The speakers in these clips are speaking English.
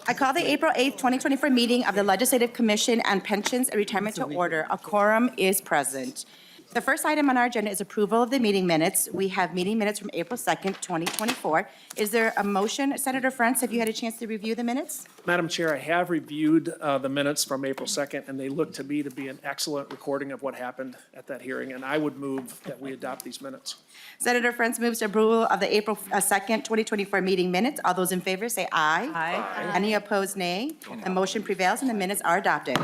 I call the April 8th, 2024 meeting of the Legislative Commission on Pensions and Retirement to order. A quorum is present. The first item on our agenda is approval of the meeting minutes. We have meeting minutes from April 2nd, 2024. Is there a motion? Senator Frentz, have you had a chance to review the minutes? Madam Chair, I have reviewed the minutes from April 2nd, and they look to me to be an excellent recording of what happened at that hearing, and I would move that we adopt these minutes. Senator Frentz moves to approval of the April 2nd, 2024 meeting minutes. All those in favor say aye. Aye. Any opposed, nay. The motion prevails and the minutes are adopted.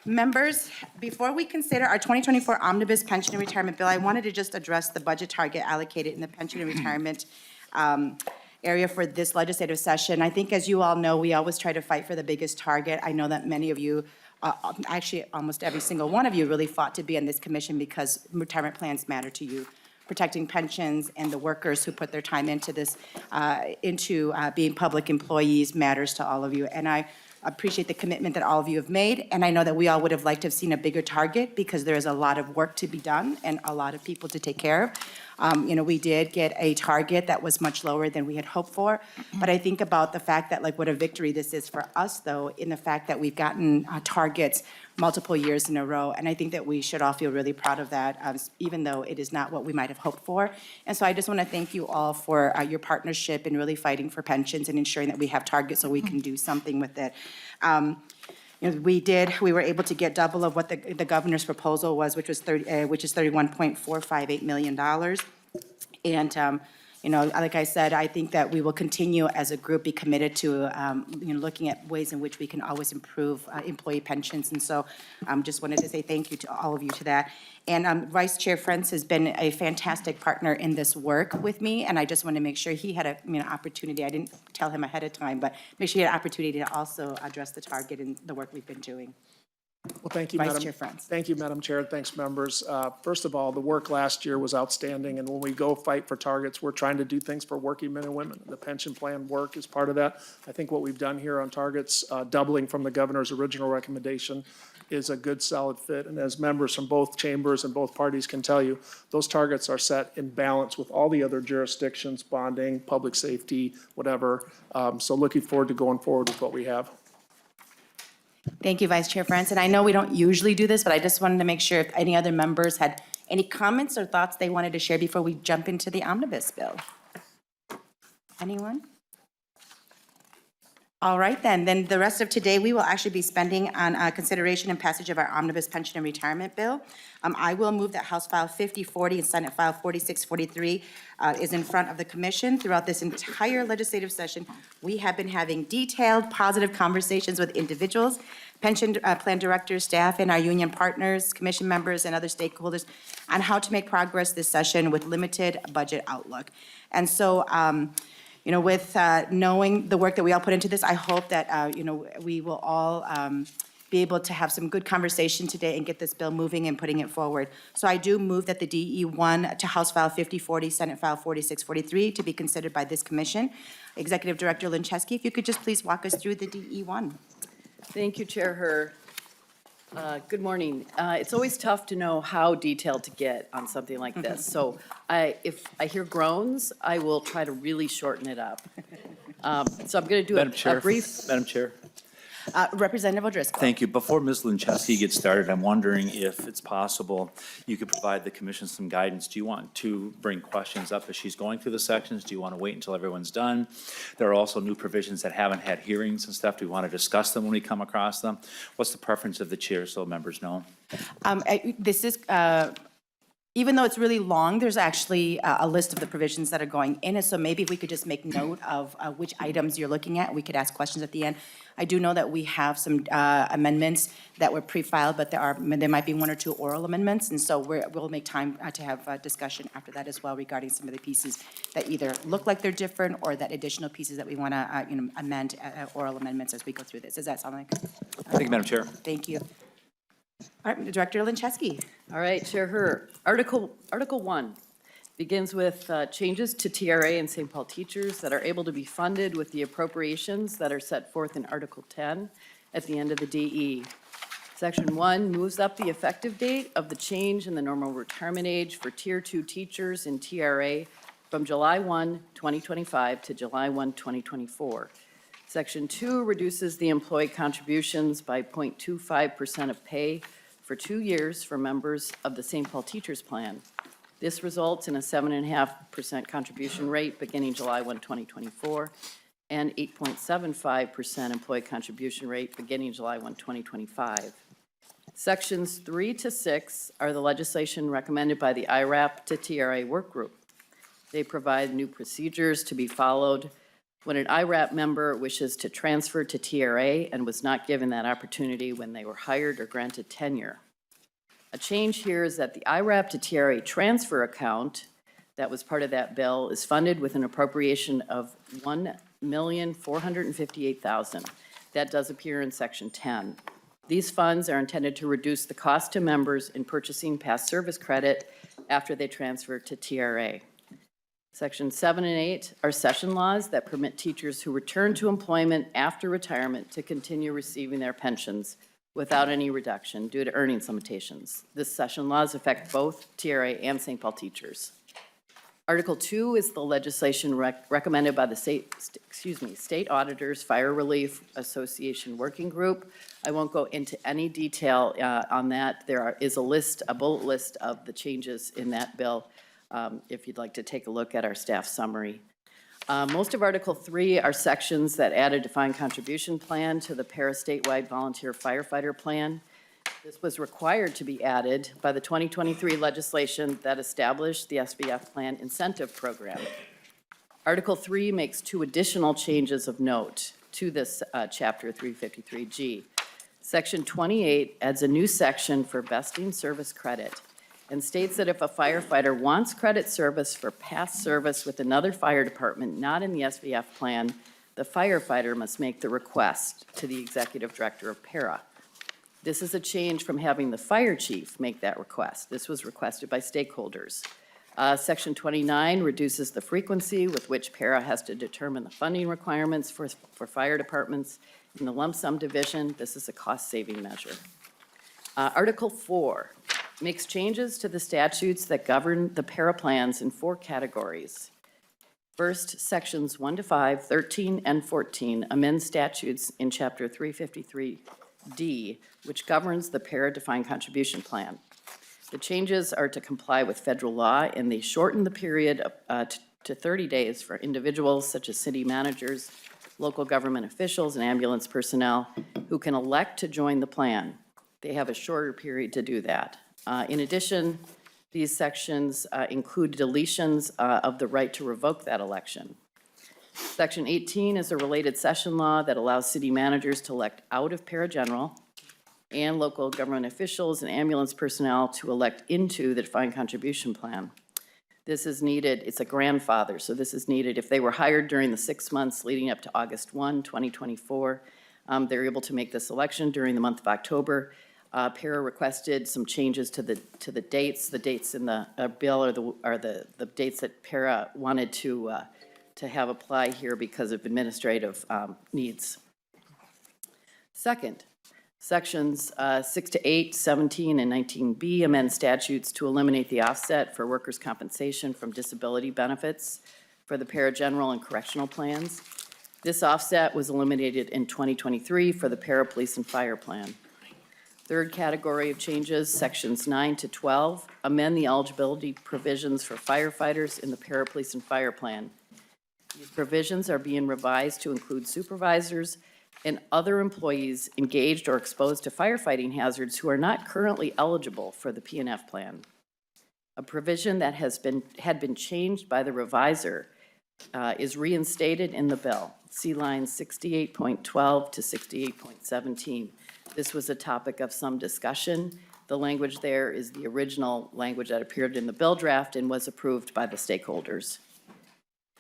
Members, before we consider our 2024 Omnibus Pension and Retirement Bill, I wanted to just address the budget target allocated in the pension and retirement area for this legislative session. I think, as you all know, we always try to fight for the biggest target. I know that many of you, actually almost every single one of you, really fought to be on this commission because retirement plans matter to you. Protecting pensions and the workers who put their time into this, being public employees matters to all of you. And I appreciate the commitment that all of you have made, and I know that we all would have liked to have seen a bigger target because there is a lot of work to be done and a lot of people to take care of. We did get a target that was much lower than we had hoped for, but I think about the fact that, like, what a victory this is for us, though, in the fact that we've gotten targets multiple years in a row, and I think that we should all feel really proud of that, even though it is not what we might have hoped for. And so I just want to thank you all for your partnership in really fighting for pensions and ensuring that we have targets so we can do something with it. We were able to get double of what the governor's proposal was, which is $31.458 million. And like I said, I think that we will continue as a group be committed to looking at ways in which we can always improve employee pensions. And so just wanted to say thank you to all of you to that. And Vice Chair Frentz has been a fantastic partner in this work with me, and I just want to make sure he had a opportunity. I didn't tell him ahead of time, but make sure he had an opportunity to also address the target and the work we've been doing. Well, thank you, Vice Chair Frentz. Thank you, Madam Chair. Thanks, members. First of all, the work last year was outstanding, and when we go fight for targets, we're trying to do things for working men and women. The pension plan work is part of that. I think what we've done here on targets, doubling from the governor's original recommendation, is a good, solid fit. And as members from both chambers and both parties can tell you, those targets are set in balance with all the other jurisdictions, bonding, public safety, whatever. So looking forward to going forward with what we have. Thank you, Vice Chair Frentz. And I know we don't usually do this, but I just wanted to make sure if any other members had any comments or thoughts they wanted to share before we jump into the omnibus bill. Anyone? All right, then the rest of today, we will actually be spending on consideration and passage of our omnibus pension and retirement bill. I will move that House File 5040 and Senate File 4643 is in front of the commission. Throughout this entire legislative session, we have been having detailed, positive conversations with individuals, pension plan directors, staff, and our union partners, commission members, and other stakeholders on how to make progress this session with limited budget outlook. And so, with knowing the work that we all put into this, I hope that, we will all be able to have some good conversation today and get this bill moving and putting it forward. So I do move that the DE1 to House File 5040, Senate File 4643 to be considered by this commission. Executive Director Lincheski, if you could just please walk us through the DE1. Thank you, Chair Herr. Good morning. It's always tough to know how detailed to get on something like this. So if I hear groans, I will try to really shorten it up. So I'm going to do a brief. Madam Chair. Representative O'Driscoll. Thank you. Before Ms. Lincheski gets started, I'm wondering if it's possible you could provide the commission some guidance. Do you want to bring questions up as she's going through the sections? Do you want to wait until everyone's done? There are also new provisions that haven't had hearings and stuff. Do we want to discuss them when we come across them? What's the preference of the chair so members know? This is, even though it's really long, there's actually a list of the provisions that are going in it. So maybe if we could just make note of which items you're looking at. We could ask questions at the end. I do know that we have some amendments that were pre-filed, but there might be one or two oral amendments, and so we'll make time to have a discussion after that as well regarding some of the pieces that either look like they're different or that additional pieces that we want to amend oral amendments as we go through this. Does that sound like? Thank you, Madam Chair. Thank you. All right, Director Lincheski. All right, Chair Herr. Article 1 begins with changes to TRA and St. Paul teachers that are able to be funded with the appropriations that are set forth in Article 10 at the end of the DE. Section 1 moves up the effective date of the change in the normal retirement age for Tier 2 teachers in TRA from July 1, 2025 to July 1, 2024. Section 2 reduces the employee contributions by 0.25% of pay for 2 years for members of the St. Paul Teachers Plan. This results in a 7.5% contribution rate beginning July 1, 2024, and 8.75% employee contribution rate beginning July 1, 2025. Sections 3 to 6 are the legislation recommended by the IRAP to TRA work group. They provide new procedures to be followed when an IRAP member wishes to transfer to TRA and was not given that opportunity when they were hired or granted tenure. A change here is that the IRAP to TRA transfer account that was part of that bill is funded with an appropriation of $1,458,000. That does appear in Section 10. These funds are intended to reduce the cost to members in purchasing past service credit after they transfer to TRA. Sections 7 and 8 are session laws that permit teachers who return to employment after retirement to continue receiving their pensions without any reduction due to earnings limitations. This session laws affect both TRA and St. Paul teachers. Article 2 is the legislation recommended by the State Auditors Fire Relief Association Working Group. I won't go into any detail on that. There is a bullet list of the changes in that bill if you'd like to take a look at our staff summary. Most of Article 3 are sections that add a defined contribution plan to the para-statewide volunteer firefighter plan. This was required to be added by the 2023 legislation that established the SVF Plan Incentive Program. Article 3 makes 2 additional changes of note to this Chapter 353G. Section 28 adds a new section for vesting service credit and states that if a firefighter wants credit service for past service with another fire department not in the SVF plan, the firefighter must make the request to the executive director of para. This is a change from having the fire chief make that request. This was requested by stakeholders. Section 29 reduces the frequency with which para has to determine the funding requirements for fire departments in the lump sum division. This is a cost-saving measure. Article 4 makes changes to the statutes that govern the para plans in 4 categories. First, sections 1 to 5, 13, and 14 amend statutes in Chapter 353D, which governs the para defined contribution plan. The changes are to comply with federal law, and they shorten the period to 30 days for individuals such as city managers, local government officials, and ambulance personnel who can elect to join the plan. They have a shorter period to do that. In addition, these sections include deletions of the right to revoke that election. Section 18 is a related session law that allows city managers to elect out of para general and local government officials and ambulance personnel to elect into the defined contribution plan. This is needed, it's a grandfather, so this is needed if they were hired during the 6 months leading up to August 1, 2024. They're able to make this election during the month of October. Para requested some changes to the dates. The dates in the bill are the dates that para wanted to have apply here because of administrative needs. Second, sections 6 to 8, 17, and 19B amend statutes to eliminate the offset for workers' compensation from disability benefits for the para general and correctional plans. This offset was eliminated in 2023 for the para police and fire plan. Third category of changes, sections 9 to 12, amend the eligibility provisions for firefighters in the para police and fire plan. These provisions are being revised to include supervisors and other employees engaged or exposed to firefighting hazards who are not currently eligible for the P&F plan. A provision that had been changed by the revisor is reinstated in the bill. See lines 68.12 to 68.17. This was a topic of some discussion. The language there is the original language that appeared in the bill draft and was approved by the stakeholders.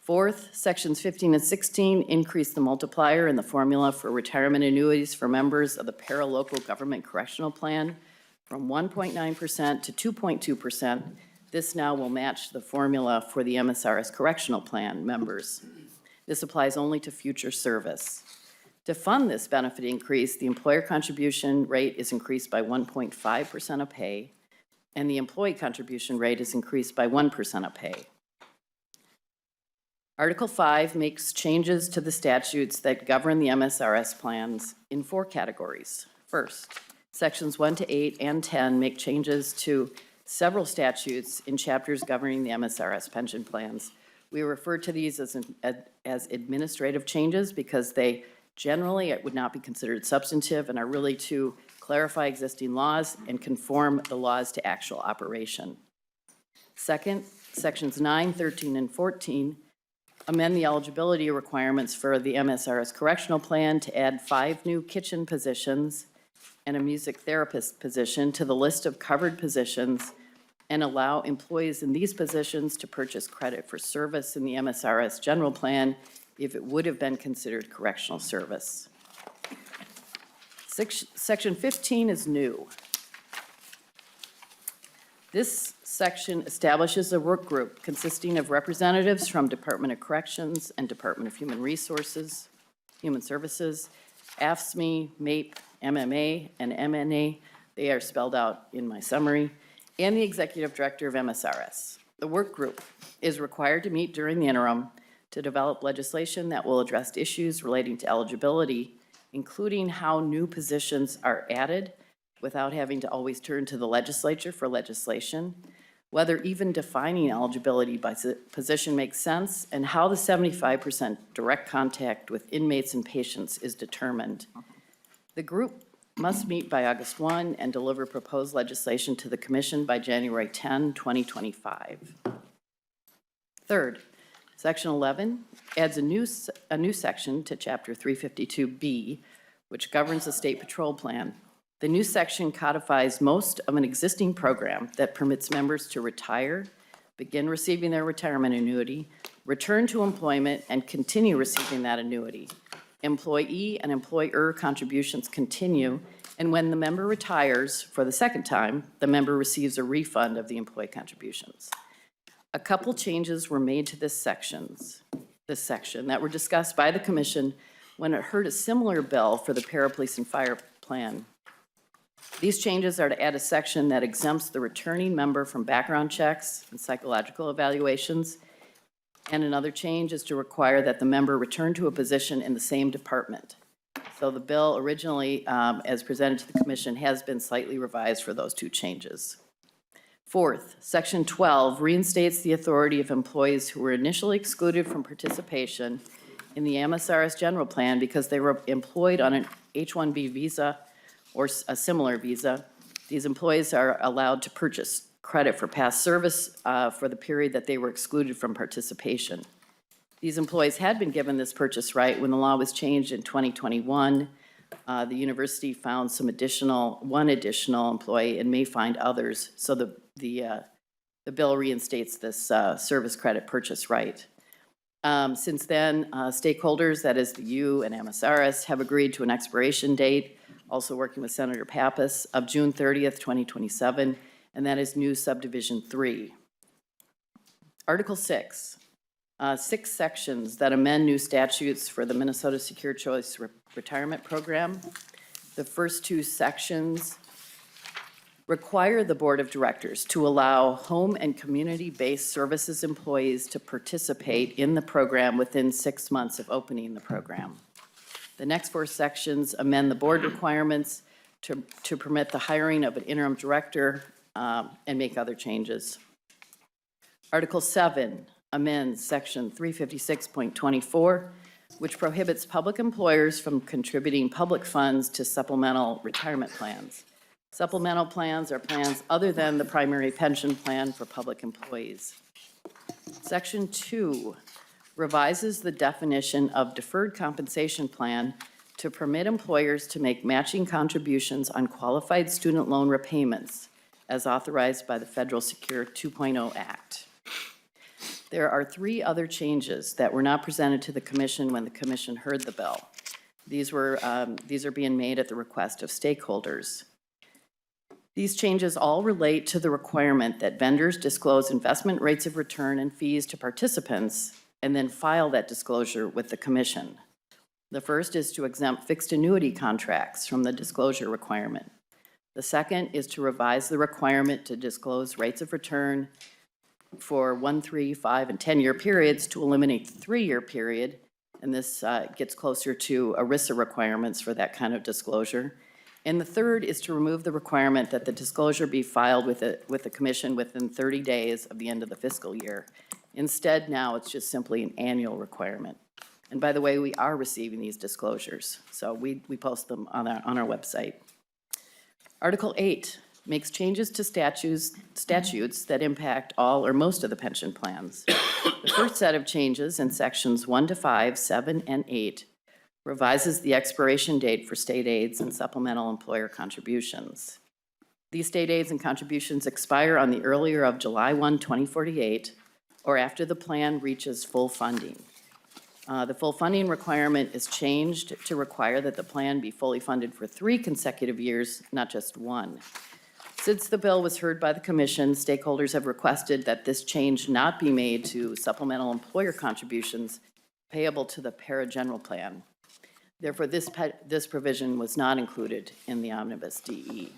Fourth, sections 15 and 16 increase the multiplier in the formula for retirement annuities for members of the para-local government correctional plan from 1.9% to 2.2%. This now will match the formula for the MSRS correctional plan members. This applies only to future service. To fund this benefit increase, the employer contribution rate is increased by 1.5% of pay, and the employee contribution rate is increased by 1% of pay. Article 5 makes changes to the statutes that govern the MSRS plans in 4 categories. First, Sections 1 to 8 and 10 make changes to several statutes in chapters governing the MSRS pension plans. We refer to these as administrative changes because they generally would not be considered substantive and are really to clarify existing laws and conform the laws to actual operation. Second, Sections 9, 13, and 14 amend the eligibility requirements for the MSRS correctional plan to add 5 new kitchen positions and a music therapist position to the list of covered positions and allow employees in these positions to purchase credit for service in the MSRS general plan if it would have been considered correctional service. Section 15 is new. This section establishes a work group consisting of representatives from Department of Corrections and Department of Human Services, AFSCME, MAPE, MMA, and MNA. They are spelled out in my summary, and the Executive Director of MSRS. The work group is required to meet during the interim to develop legislation that will address issues relating to eligibility, including how new positions are added without having to always turn to the legislature for legislation, whether even defining eligibility by position makes sense, and how the 75% direct contact with inmates and patients is determined. The group must meet by August 1 and deliver proposed legislation to the Commission by January 10, 2025. Third, Section 11 adds a new section to Chapter 352B, which governs the State Patrol Plan. The new section codifies most of an existing program that permits members to retire, begin receiving their retirement annuity, return to employment, and continue receiving that annuity. Employee and employer contributions continue, and when the member retires for the second time, the member receives a refund of the employee contributions. A couple changes were made to this section that were discussed by the Commission when it heard a similar bill for the Parapolice and Fire Plan. These changes are to add a section that exempts the returning member from background checks and psychological evaluations. And another change is to require that the member return to a position in the same department. So the bill originally, as presented to the Commission, has been slightly revised for those 2 changes. Fourth, Section 12 reinstates the authority of employees who were initially excluded from participation in the MSRS general plan because they were employed on an H-1B visa or a similar visa. These employees are allowed to purchase credit for past service for the period that they were excluded from participation. These employees had been given this purchase right when the law was changed in 2021. The university found one additional employee and may find others, so the bill reinstates this service credit purchase right. Since then, stakeholders, that is the U and MSRS, have agreed to an expiration date, also working with Senator Pappas, of June 30th, 2027, and that is new subdivision 3. Article 6, 6 sections that amend new statutes for the Minnesota Secure Choice Retirement Program. The first 2 sections require the Board of Directors to allow home and community-based services employees to participate in the program within 6 months of opening the program. The next 4 sections amend the board requirements to permit the hiring of an interim director and make other changes. Article 7 amends Section 356.24, which prohibits public employers from contributing public funds to supplemental retirement plans. Supplemental plans are plans other than the primary pension plan for public employees. Section 2 revises the definition of deferred compensation plan to permit employers to make matching contributions on qualified student loan repayments as authorized by the Federal Secure 2.0 Act. There are 3 other changes that were not presented to the Commission when the Commission heard the bill. These are being made at the request of stakeholders. These changes all relate to the requirement that vendors disclose investment rates of return and fees to participants and then file that disclosure with the Commission. The first is to exempt fixed annuity contracts from the disclosure requirement. The second is to revise the requirement to disclose rates of return for 1, 3, 5, and 10-year periods to eliminate the 3-year period. And this gets closer to ERISA requirements for that kind of disclosure. And the third is to remove the requirement that the disclosure be filed with the commission within 30 days of the end of the fiscal year. Instead, now it's just simply an annual requirement. And by the way, we are receiving these disclosures, so we post them on our website. Article 8 makes changes to statutes that impact all or most of the pension plans. The first set of changes in sections 1 to 5, 7, and 8 revises the expiration date for state aids and supplemental employer contributions. These state aids and contributions expire on the earlier of July 1, 2048, or after the plan reaches full funding. The full funding requirement is changed to require that the plan be fully funded for 3 consecutive years, not just 1. Since the bill was heard by the commission, stakeholders have requested that this change not be made to supplemental employer contributions payable to the para-general plan. Therefore, this provision was not included in the Omnibus DE.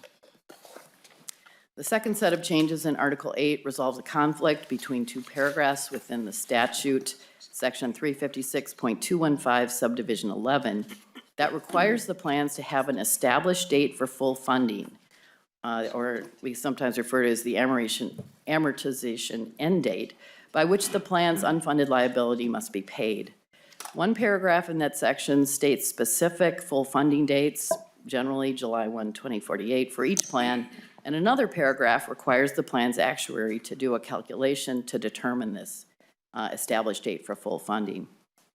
The second set of changes in Article 8 resolves a conflict between 2 paragraphs within the statute, Section 356.215, Subdivision 11, that requires the plans to have an established date for full funding, or we sometimes refer to as the amortization end date, by which the plan's unfunded liability must be paid. One paragraph in that section states specific full funding dates, generally July 1, 2048 for each plan, and another paragraph requires the plan's actuary to do a calculation to determine this established date for full funding.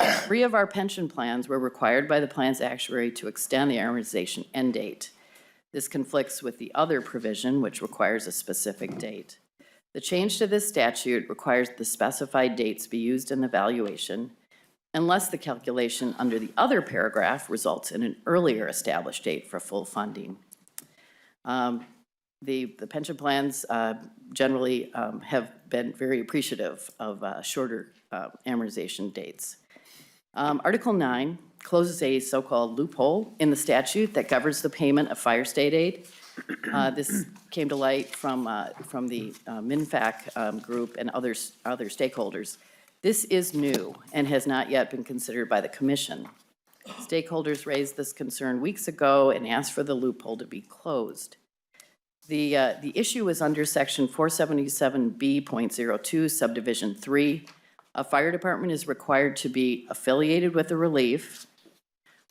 3 of our pension plans were required by the plan's actuary to extend the amortization end date. This conflicts with the other provision, which requires a specific date. The change to this statute requires the specified dates be used in the valuation, unless the calculation under the other paragraph results in an earlier established date for full funding. The pension plans generally have been very appreciative of shorter amortization dates. Article 9 closes a so-called loophole in the statute that governs the payment of fire state aid. This came to light from the MINFAC group and other stakeholders. This is new and has not yet been considered by the commission. Stakeholders raised this concern weeks ago and asked for the loophole to be closed. The issue is under section 477B.02, subdivision 3. A fire department is required to be affiliated with the relief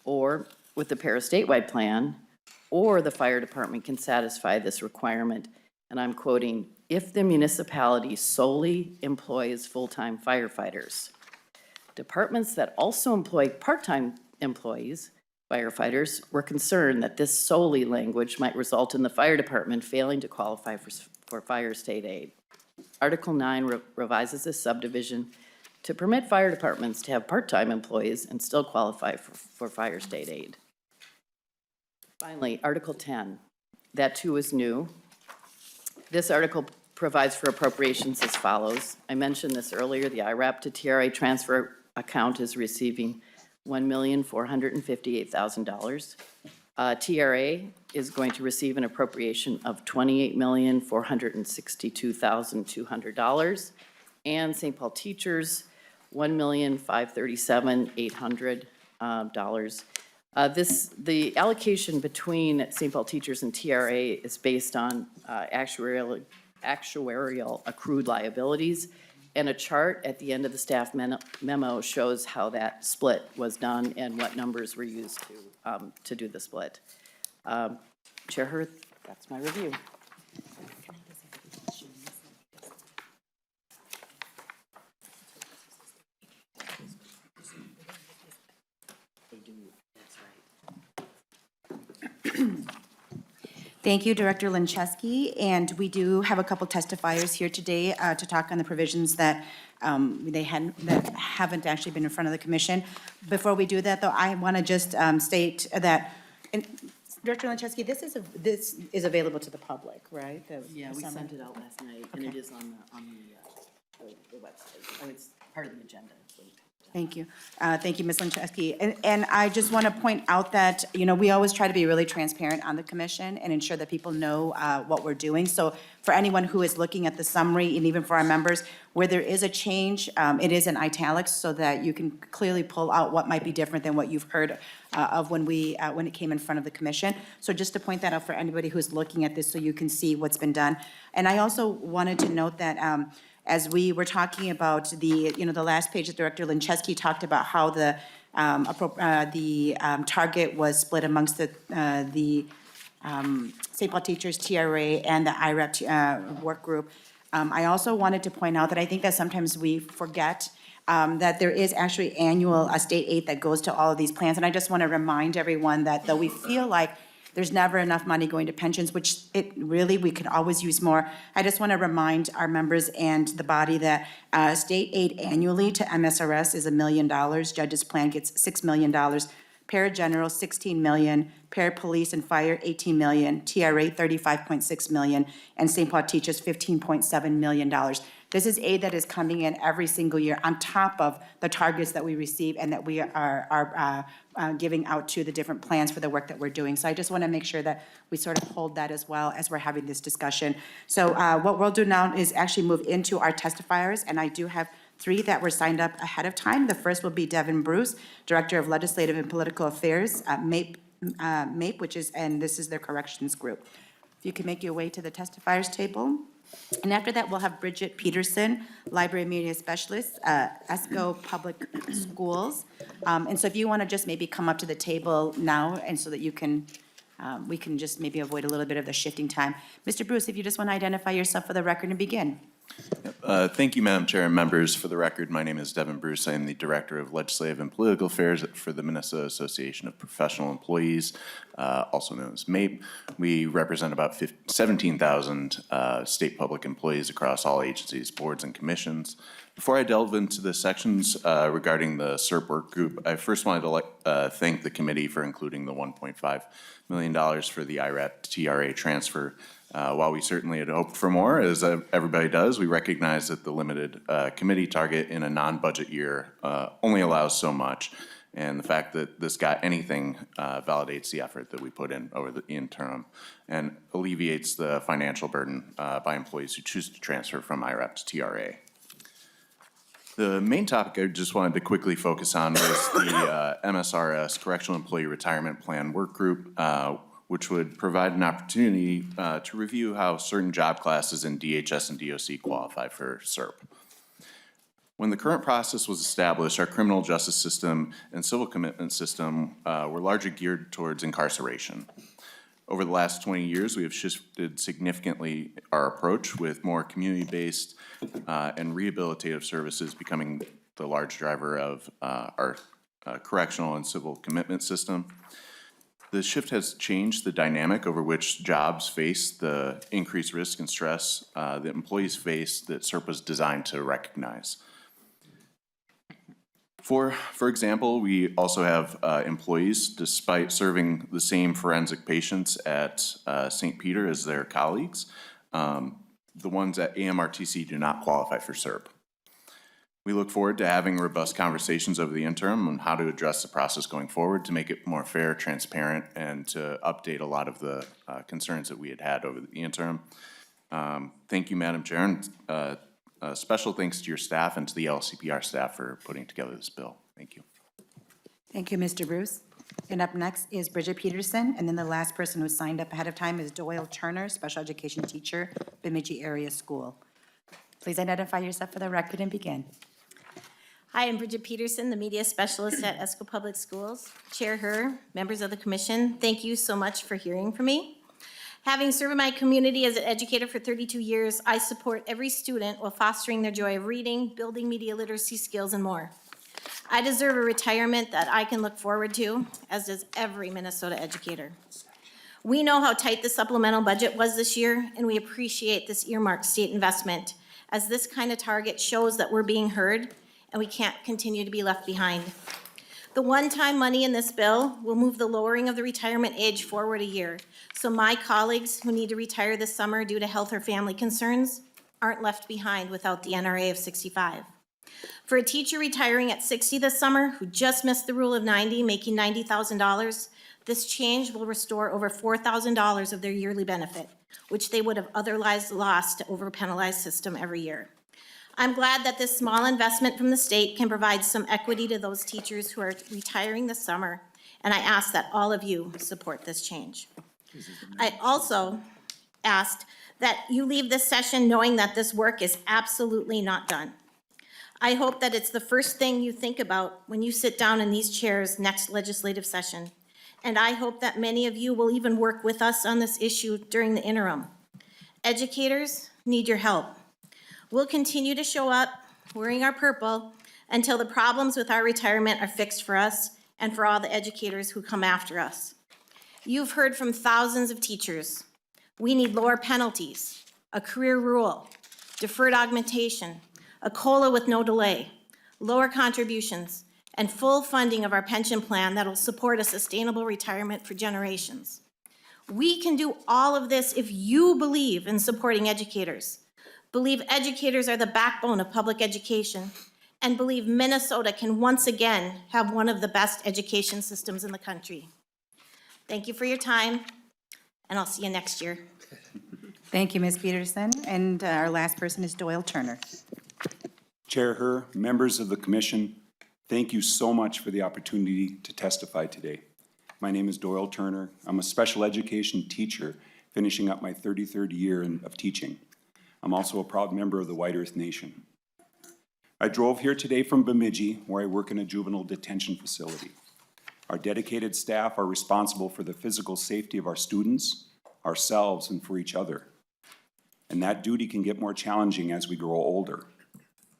or with the para-statewide plan, or the fire department can satisfy this requirement, and I'm quoting, if the municipality solely employs full-time firefighters. Departments that also employ part-time employees, firefighters, were concerned that this solely language might result in the fire department failing to qualify for fire state aid. Article 9 revises this subdivision to permit fire departments to have part-time employees and still qualify for fire state aid. Finally, Article 10, that too is new. This article provides for appropriations as follows. I mentioned this earlier, the IRAP to TRA transfer account is receiving $1,458,000. TRA is going to receive an appropriation of $28,462,200, and St. Paul Teachers, $1,537,800. The allocation between St. Paul Teachers and TRA is based on actuarial accrued liabilities, and a chart at the end of the staff memo shows how that split was done and what numbers were used to do the split. Chair Hurth, that's my review. Thank you, Director Linczewski, and we do have a couple testifiers here today to talk on the provisions that that haven't actually been in front of the commission. Before we do that, though, I want to just state that, Director Linczewski, this is available to the public, right? Yeah, we sent it out last night, and it is on the website. Oh, it's part of the agenda. Thank you. Thank you, Ms. Linczewski. And I just want to point out that, we always try to be really transparent on the commission and ensure that people know what we're doing. So for anyone who is looking at the summary, and even for our members, where there is a change, it is in italics so that you can clearly pull out what might be different than what you've heard of when it came in front of the commission. So just to point that out for anybody who's looking at this so you can see what's been done. And I also wanted to note that as we were talking about the last page that Director Linczewski talked about how the target was split amongst the St. Paul Teachers, TRA, and the IREP work group. I also wanted to point out that I think that sometimes we forget that there is actually annual state aid that goes to all of these plans. And I just want to remind everyone that though we feel like there's never enough money going to pensions, which we could always use more. I just want to remind our members and the body that state aid annually to MSRS is $1 million. Judges Plan gets $6 million. Para-General, $16 million. Para-Police and Fire, $18 million. TRA, $35.6 million. And St. Paul Teachers, $15.7 million. This is aid that is coming in every single year on top of the targets that we receive and that we are giving out to the different plans for the work that we're doing. So I just want to make sure that we sort of hold that as well as we're having this discussion. So what we'll do now is actually move into our testifiers, and I do have 3 that were signed up ahead of time. The first will be Devin Bruce, Director of Legislative and Political Affairs, MAPE, and this is their corrections group. If you can make your way to the testifiers table. And after that, we'll have Bridget Peterson, Library Media Specialist, ESCO Public Schools. And so if you want to just maybe come up to the table now, and so that you can, we can just maybe avoid a little bit of the shifting time. Mr. Bruce, if you just want to identify yourself for the record and begin. Thank you, Madam Chair and members. For the record, my name is Devin Bruce. I am the Director of Legislative and Political Affairs for the Minnesota Association of Professional Employees, also known as MAPE. We represent about 17,000 state public employees across all agencies, boards, and commissions. Before I delve into the sections regarding the SERP work group, I first wanted to thank the committee for including the $1.5 million for the IREP TRA transfer. While we certainly had hoped for more, as everybody does, we recognize that the limited committee target in a non-budget year only allows so much. And the fact that this got anything validates the effort that we put in over the interim and alleviates the financial burden by employees who choose to transfer from IREP to TRA. The main topic I just wanted to quickly focus on was the MSRS, Correctional Employee Retirement Plan Work Group, which would provide an opportunity to review how certain job classes in DHS and DOC qualify for SERP. When the current process was established, our criminal justice system and civil commitment system were largely geared towards incarceration. Over the last 20 years, we have shifted significantly our approach with more community-based and rehabilitative services becoming the large driver of our correctional and civil commitment system. The shift has changed the dynamic over which jobs face the increased risk and stress that employees face that SERP was designed to recognize. For example, we also have employees, despite serving the same forensic patients at St. Peter as their colleagues, the ones at AMRTC do not qualify for SERP. We look forward to having robust conversations over the interim on how to address the process going forward to make it more fair, transparent, and to update a lot of the concerns that we had over the interim. Thank you, Madam Chair, and special thanks to your staff and to the LCPR staff for putting together this bill. Thank you. Thank you, Mr. Bruce. And up next is Bridget Peterson, and then the last person who signed up ahead of time is Doyle Turner, Special Education Teacher, Bemidji Area School. Please identify yourself for the record and begin. Hi, I'm Bridget Peterson, the Media Specialist at ESCO Public Schools. Chair Herr, members of the Commission, thank you so much for hearing from me. Having served my community as an educator for 32 years, I support every student while fostering their joy of reading, building media literacy skills, and more. I deserve a retirement that I can look forward to, as does every Minnesota educator. We know how tight the supplemental budget was this year, and we appreciate this earmarked state investment, as this kind of target shows that we're being heard and we can't continue to be left behind. The one-time money in this bill will move the lowering of the retirement age forward a year, so my colleagues who need to retire this summer due to health or family concerns aren't left behind without the NRA of 65. For a teacher retiring at 60 this summer who just missed the rule of 90, making $90,000, this change will restore over $4,000 of their yearly benefit, which they would have otherwise lost to over-penalized system every year. I'm glad that this small investment from the state can provide some equity to those teachers who are retiring this summer, and I ask that all of you support this change. I also asked that you leave this session knowing that this work is absolutely not done. I hope that it's the first thing you think about when you sit down in these chairs next legislative session. And I hope that many of you will even work with us on this issue during the interim. Educators need your help. We'll continue to show up wearing our purple until the problems with our retirement are fixed for us and for all the educators who come after us. You've heard from thousands of teachers. We need lower penalties, a career rule, deferred augmentation, a COLA with no delay, lower contributions, and full funding of our pension plan that'll support a sustainable retirement for generations. We can do all of this if you believe in supporting educators, believe educators are the backbone of public education, and believe Minnesota can once again have one of the best education systems in the country. Thank you for your time, and I'll see you next year. Thank you, Ms. Peterson. And our last person is Doyle Turner. Chair Herr, members of the commission, thank you so much for the opportunity to testify today. My name is Doyle Turner. I'm a special education teacher finishing up my 33rd year of teaching. I'm also a proud member of the White Earth Nation. I drove here today from Bemidji, where I work in a juvenile detention facility. Our dedicated staff are responsible for the physical safety of our students, ourselves, and for each other. And that duty can get more challenging as we grow older.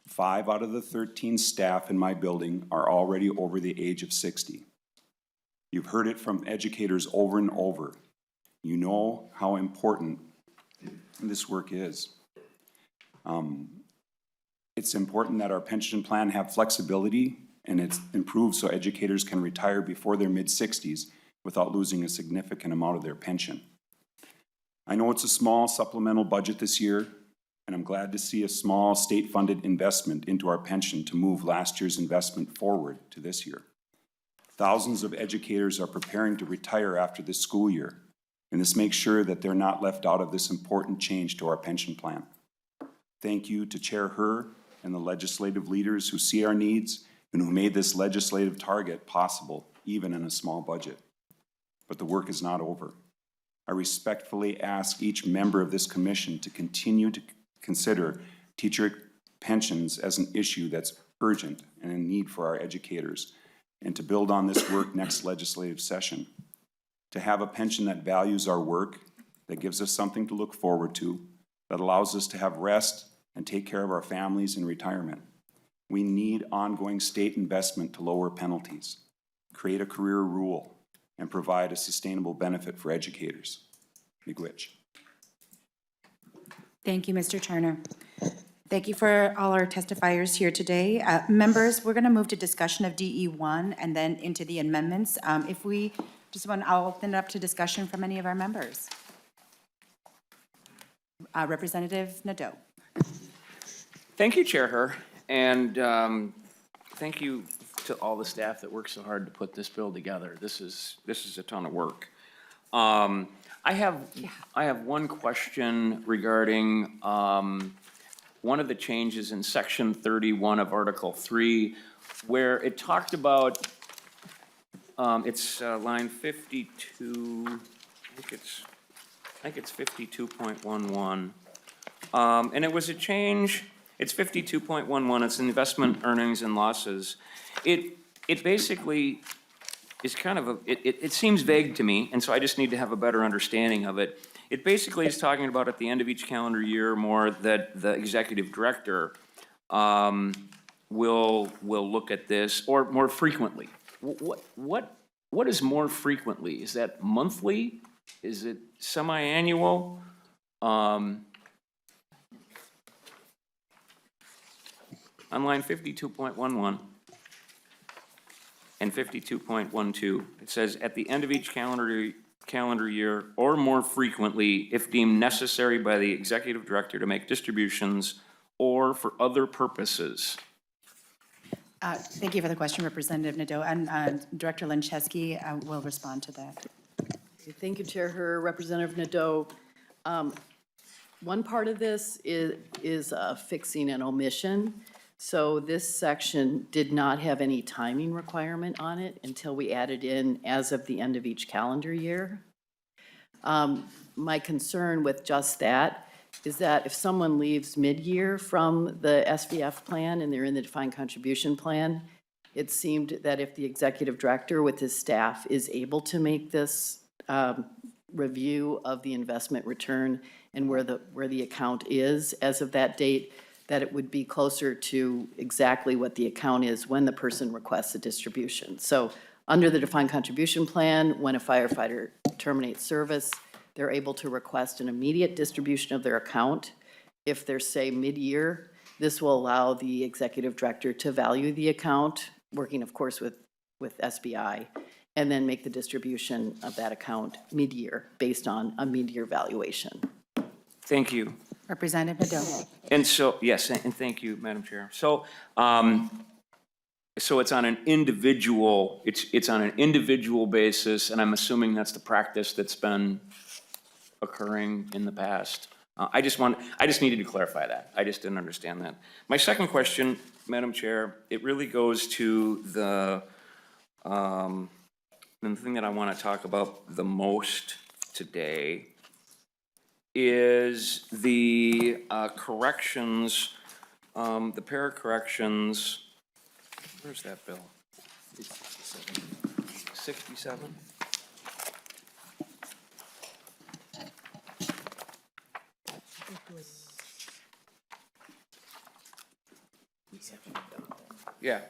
5 out of the 13 staff in my building are already over the age of 60. You've heard it from educators over and over. You know how important this work is. It's important that our pension plan have flexibility and it's improved so educators can retire before their mid-60s without losing a significant amount of their pension. I know it's a small supplemental budget this year, and I'm glad to see a small state-funded investment into our pension to move last year's investment forward to this year. Thousands of educators are preparing to retire after this school year, and this makes sure that they're not left out of this important change to our pension plan. Thank you to Chair Herr and the legislative leaders who see our needs and who made this legislative target possible, even in a small budget. But the work is not over. I respectfully ask each member of this commission to continue to consider teacher pensions as an issue that's urgent and in need for our educators, and to build on this work next legislative session. To have a pension that values our work, that gives us something to look forward to, that allows us to have rest and take care of our families in retirement. We need ongoing state investment to lower penalties, create a career rule, and provide a sustainable benefit for educators. Miigwech. Thank you, Mr. Turner. Thank you for all our testifiers here today. Members, we're going to move to discussion of DE1 and then into the amendments. I'll open it up to discussion from any of our members. Representative Nadeau. Thank you, Chair Herr, and thank you to all the staff that worked so hard to put this bill together. This is a ton of work. I have one question regarding one of the changes in section 31 of Article 3, where it talked about it's line 52. I think it's 52.11, and it was a change. It's 52.11. It's investment earnings and losses. It basically is kind of it seems vague to me, and so I just need to have a better understanding of it. It basically is talking about at the end of each calendar year more that the executive director will look at this, or more frequently. What is more frequently? Is that monthly? Is it semi-annual? On line 52.11 and 52.12, it says, at the end of each calendar year or more frequently, if deemed necessary by the executive director to make distributions or for other purposes. Thank you for the question, Representative Nadeau, and Director Lenchesky will respond to that. Thank you, Chair Her. Representative Nadeau. One part of this is fixing an omission. So this section did not have any timing requirement on it until we added in as of the end of each calendar year. My concern with just that is that if someone leaves mid-year from the SVF plan and they're in the defined contribution plan, it seemed that if the executive director with his staff is able to make this review of the investment return and where the account is as of that date, that it would be closer to exactly what the account is when the person requests a distribution. So under the defined contribution plan, when a firefighter terminates service, they're able to request an immediate distribution of their account. If they're, say, mid-year, this will allow the executive director to value the account, working, of course, with SBI, and then make the distribution of that account mid-year based on a mid-year valuation. Thank you. Representative Nadeau. And so, yes, and thank you, Madam Chair. So, so it's on an individual, it's on an individual basis, and I'm assuming that's the practice that's been occurring in the past. I just needed to clarify that. I just didn't understand that. My second question, Madam Chair, it really goes to the thing that I want to talk about the most today is the corrections, the para corrections. Where's that bill? 67? Yeah.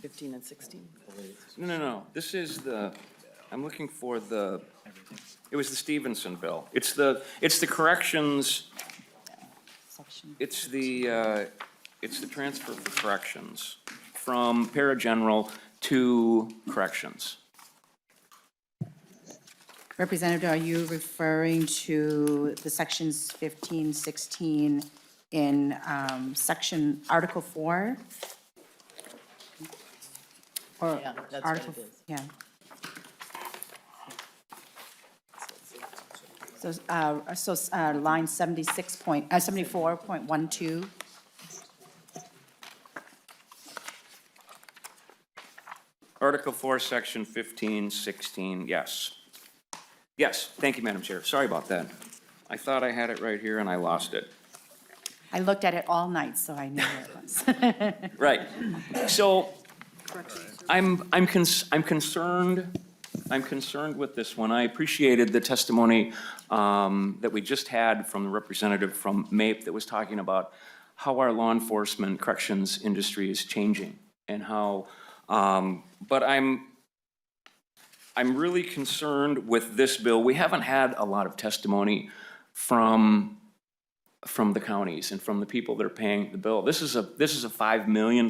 15 and 16? No. This is I'm looking for it was the Stevenson bill. It's the corrections, it's the transfer for corrections from para-general to corrections. Representative, are you referring to the sections 15, 16 in section Article 4? Or Yeah, that's what Article, it is. yeah. So line 74.12. Article 4, Section 15, 16, yes. Yes, thank you, Madam Chair. Sorry about that. I thought I had it right here and I lost it. I looked at it all night, so I knew where it was. Right. So I'm concerned with this one. I appreciated the testimony that we just had from the representative from MAPE that was talking about how our law enforcement corrections industry is changing and how, but I'm really concerned with this bill. We haven't had a lot of testimony from the counties and from the people that are paying the bill. This is a $5 million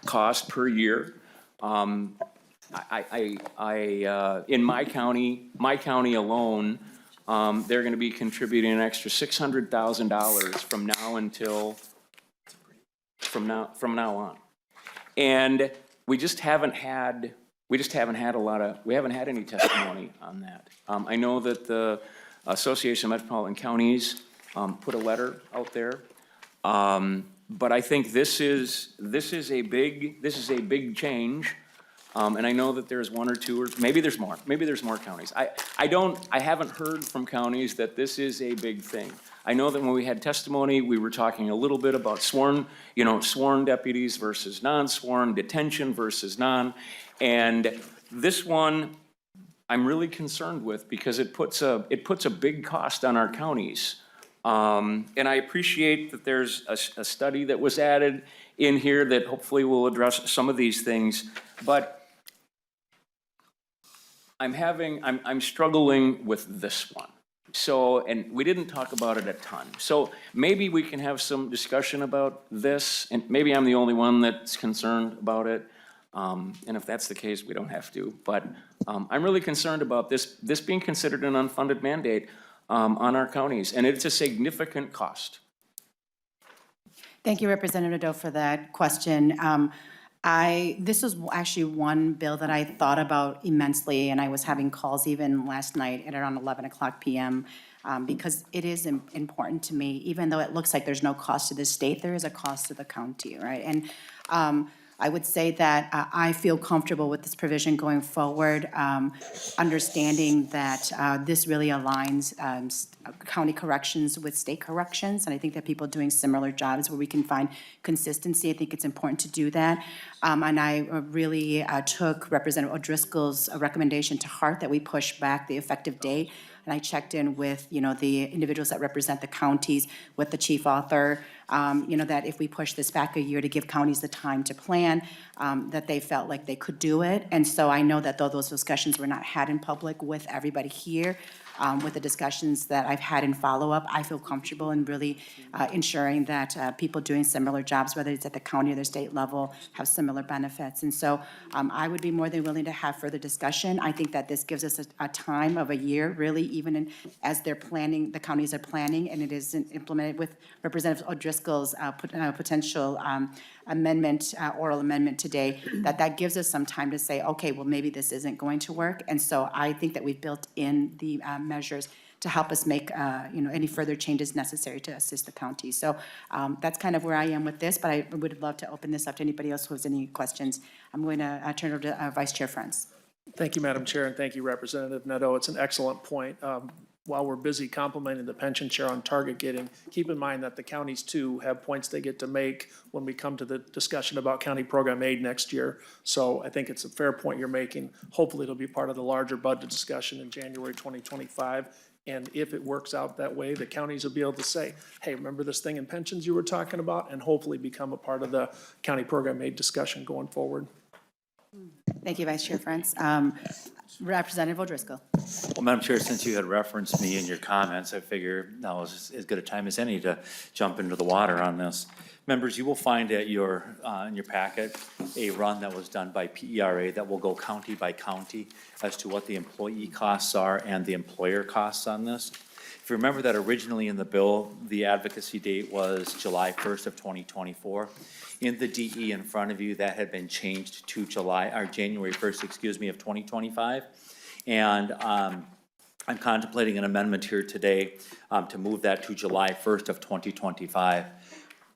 cost per year. In my county alone, they're going to be contributing an extra $600,000 from now on. And we haven't had any testimony on that. I know that the Association of Metropolitan Counties put a letter out there. But I think this is a big change. And I know that there's one or two, or maybe there's more counties. I haven't heard from counties that this is a big thing. I know that when we had testimony, we were talking a little bit about sworn deputies versus non-sworn, detention versus non. And this one, I'm really concerned with because it puts a big cost on our counties. And I appreciate that there's a study that was added in here that hopefully will address some of these things. But I'm struggling with this one. So, and we didn't talk about it a ton. So maybe we can have some discussion about this, and maybe I'm the only one that's concerned about it. And if that's the case, we don't have to. But I'm really concerned about this being considered an unfunded mandate on our counties, and it's a significant cost. Thank you, Representative Nadeau, for that question. This is actually one bill that I thought about immensely, and I was having calls even last night at around 11 o'clock PM, because it is important to me, even though it looks like there's no cost to the state, there is a cost to the county, right? And I would say that I feel comfortable with this provision going forward, understanding that this really aligns county corrections with state corrections, and I think that people doing similar jobs where we can find consistency, I think it's important to do that. And I really took Representative O'Driscoll's recommendation to heart that we push back the effective date. And I checked in with, the individuals that represent the counties, with the chief author, that if we push this back a year to give counties the time to plan, that they felt like they could do it. And so I know that though those discussions were not had in public with everybody here, with the discussions that I've had in follow-up, I feel comfortable in really ensuring that people doing similar jobs, whether it's at the county or the state level, have similar benefits. And so I would be more than willing to have further discussion. I think that this gives us a time of a year, really, even as they're planning, the counties are planning, and it is implemented with Representative O'Driscoll's potential amendment, oral amendment today, that gives us some time to say, okay, well, maybe this isn't going to work. And so I think that we've built in the measures to help us make, any further changes necessary to assist the county. So that's kind of where I am with this, but I would love to open this up to anybody else who has any questions. I'm going to turn it over to Vice Chair Frentz. Thank you, Madam Chair, and thank you, Representative Neto. It's an excellent point. While we're busy complimenting the pension chair on target getting, keep in mind that the counties too have points they get to make when we come to the discussion about county program aid next year. So I think it's a fair point you're making. Hopefully it'll be part of the larger budget discussion in January 2025. And if it works out that way, the counties will be able to say, hey, remember this thing in pensions you were talking about? And hopefully become a part of the county program aid discussion going forward. Thank you, Vice Chair Frentz. Representative O'Driscoll. Well, Madam Chair, since you had referenced me in your comments, I figure now is as good a time as any to jump into the water on this. Members, you will find at in your packet a run that was done by PERA that will go county by county as to what the employee costs are and the employer costs on this. If you remember that originally in the bill, the advocacy date was July 1st of 2024. In the DE in front of you, that had been changed to January 1st, of 2025. And I'm contemplating an amendment here today to move that to July 1st of 2025.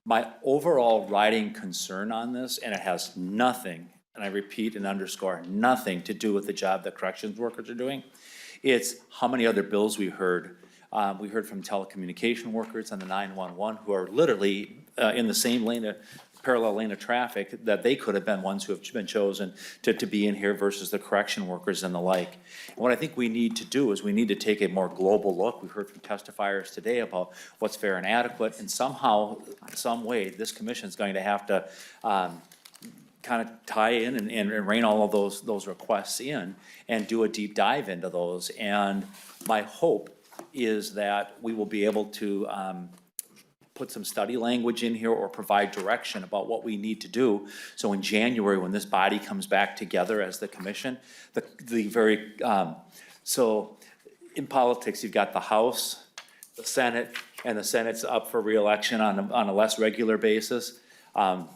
My overall riding concern on this, and it has nothing, and I repeat and underscore, nothing to do with the job that corrections workers are doing. It's how many other bills we heard. We heard from telecommunication workers on the 911 who are literally in the same lane, parallel lane of traffic, that they could have been ones who have been chosen to be in here versus the correction workers and the like. And what I think we need to do is we need to take a more global look. We've heard from testifiers today about what's fair and adequate, and somehow, some way, this commission is going to have to kind of tie in and rein all of those requests in and do a deep dive into those. And my hope is that we will be able to put some study language in here or provide direction about what we need to do. So in January, when this body comes back together as the commission, so in politics, you've got the House, the Senate, and the Senate's up for re-election on a less regular basis. I'm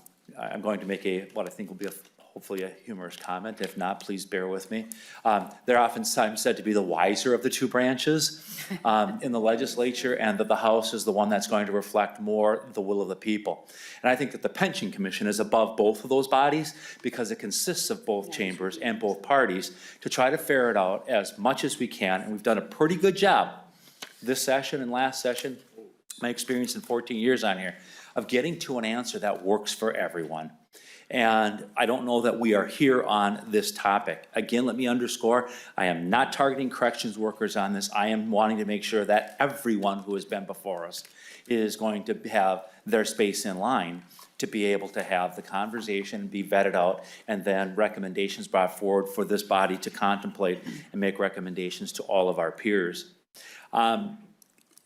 going to make what I think will be hopefully a humorous comment. If not, please bear with me. They're oftentimes said to be the wiser of the two branches in the legislature, and that the House is the one that's going to reflect more the will of the people. And I think that the Pension Commission is above both of those bodies because it consists of both chambers and both parties to try to ferret out as much as we can. And we've done a pretty good job this session and last session, my experience in 14 years on here, of getting to an answer that works for everyone. And I don't know that we are here on this topic. Again, let me underscore, I am not targeting corrections workers on this. I am wanting to make sure that everyone who has been before us is going to have their space in line to be able to have the conversation, be vetted out, and then recommendations brought forward for this body to contemplate and make recommendations to all of our peers.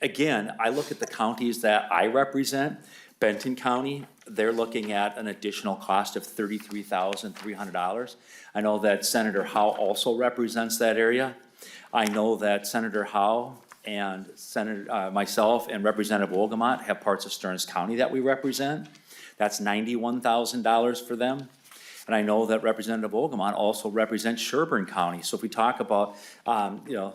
Again, I look at the counties that I represent. Benton County, they're looking at an additional cost of $33,300. I know that Senator Howe also represents that area. I know that Senator Howe and myself and Representative Wolgamott have parts of Stearns County that we represent. That's $91,000 for them. And I know that Representative Ogemont also represents Sherburne County. So if we talk about,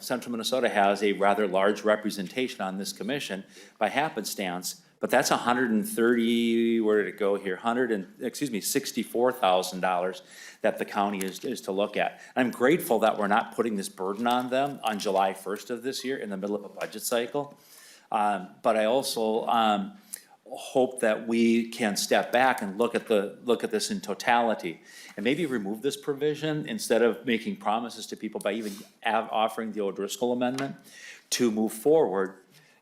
central Minnesota has a rather large representation on this commission by happenstance, but that's where did it go here? $64,000 that the county is to look at. I'm grateful that we're not putting this burden on them on July 1st of this year in the middle of a budget cycle. But I also, hope that we can step back and look at this in totality and maybe remove this provision instead of making promises to people by even offering the O'Driscoll amendment to move forward.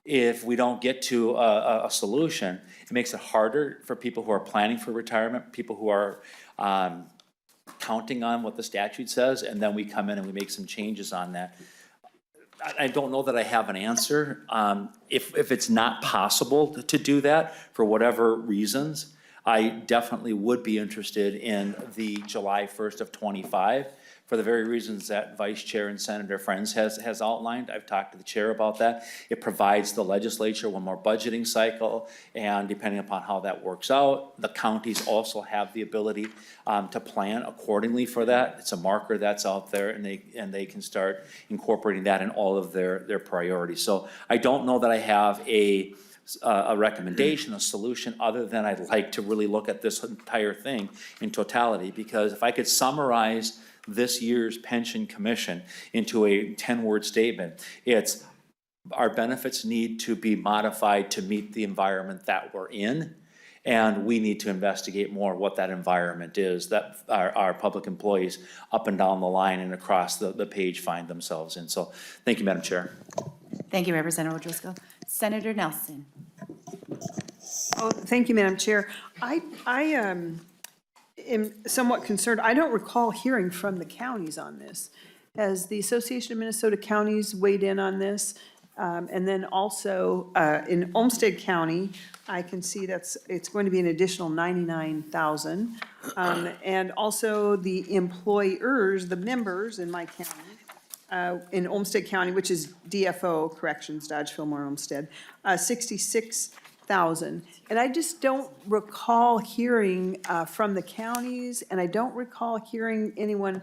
If we don't get to a solution, it makes it harder for people who are planning for retirement, people who are counting on what the statute says, and then we come in and we make some changes on that. I don't know that I have an answer. If it's not possible to do that for whatever reasons, I definitely would be interested in the July 1st of '25 for the very reasons that Vice Chair and Senator Frentz has outlined. I've talked to the chair about that. It provides the legislature one more budgeting cycle, and depending upon how that works out, the counties also have the ability to plan accordingly for that. It's a marker that's out there, and they can start incorporating that in all of their priorities. So I don't know that I have a recommendation, a solution, other than I'd like to really look at this entire thing in totality, because if I could summarize this year's pension commission into a 10-word statement, it's our benefits need to be modified to meet the environment that we're in, and we need to investigate more what that environment is that our public employees up and down the line and across the page find themselves in. So thank you, Madam Chair. Thank you, Representative O'Driscoll. Senator Nelson. Oh, thank you, Madam Chair. I am somewhat concerned. I don't recall hearing from the counties on this. Has the Association of Minnesota Counties weighed in on this? And then also in Olmsted County, I can see it's going to be an additional $99,000. And also the employers, the members in my county, in Olmsted County, which is DFO Corrections, Dodge, Fillmore, Olmsted, 66,000. And I just don't recall hearing from the counties, and I don't recall hearing anyone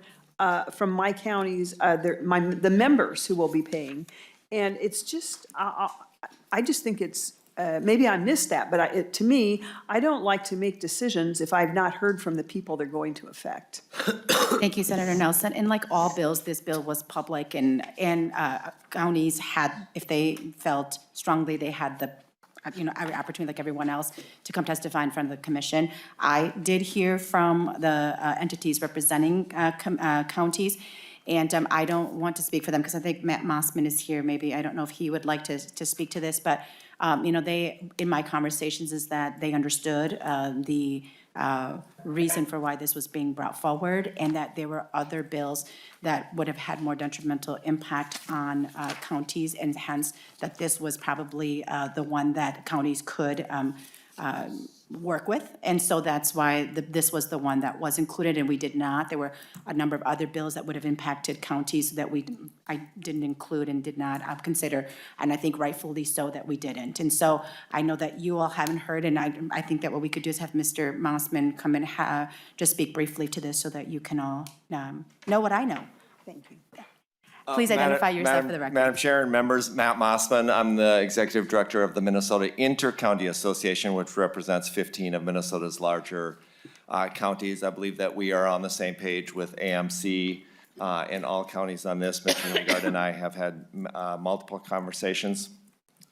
from my counties, the members who will be paying. And it's just, I just think it's, maybe I missed that, but to me, I don't like to make decisions if I've not heard from the people they're going to affect. Thank you, Senator Nelson. And like all bills, this bill was public, and counties had, if they felt strongly, they had the every opportunity, like everyone else, to come testify in front of the commission. I did hear from the entities representing counties, and I don't want to speak for them because I think Matt Mossman is here. Maybe, I don't know if he would like to speak to this, but they, in my conversations, is that they understood the reason for why this was being brought forward, and that there were other bills that would have had more detrimental impact on counties, and hence that this was probably the one that counties could work with. And so that's why this was the one that was included, and we did not. There were a number of other bills that would have impacted counties that I didn't include and did not consider, and I think rightfully so that we didn't. And so I know that you all haven't heard, and I think that what we could do is have Mr. Mossman come and just speak briefly to this so that you can all know what I know. Thank you. Please identify yourself for the record. Madam Chair and members, Matt Mossman. I'm the Executive Director of the Minnesota Inter-County Association, which represents 15 of Minnesota's larger counties. I believe that we are on the same page with AMC and all counties on this. Mr. Legard and I have had multiple conversations.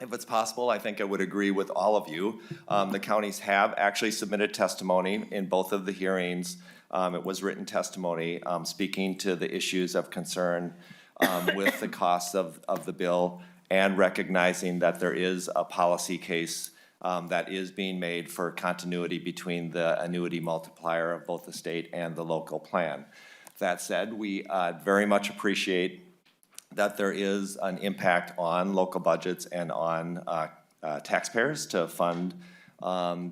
If it's possible, I think I would agree with all of you. The counties have actually submitted testimony in both of the hearings. It was written testimony speaking to the issues of concern with the costs of the bill, and recognizing that there is a policy case that is being made for continuity between the annuity multiplier of both the state and the local plan. That said, we very much appreciate that there is an impact on local budgets and on taxpayers to fund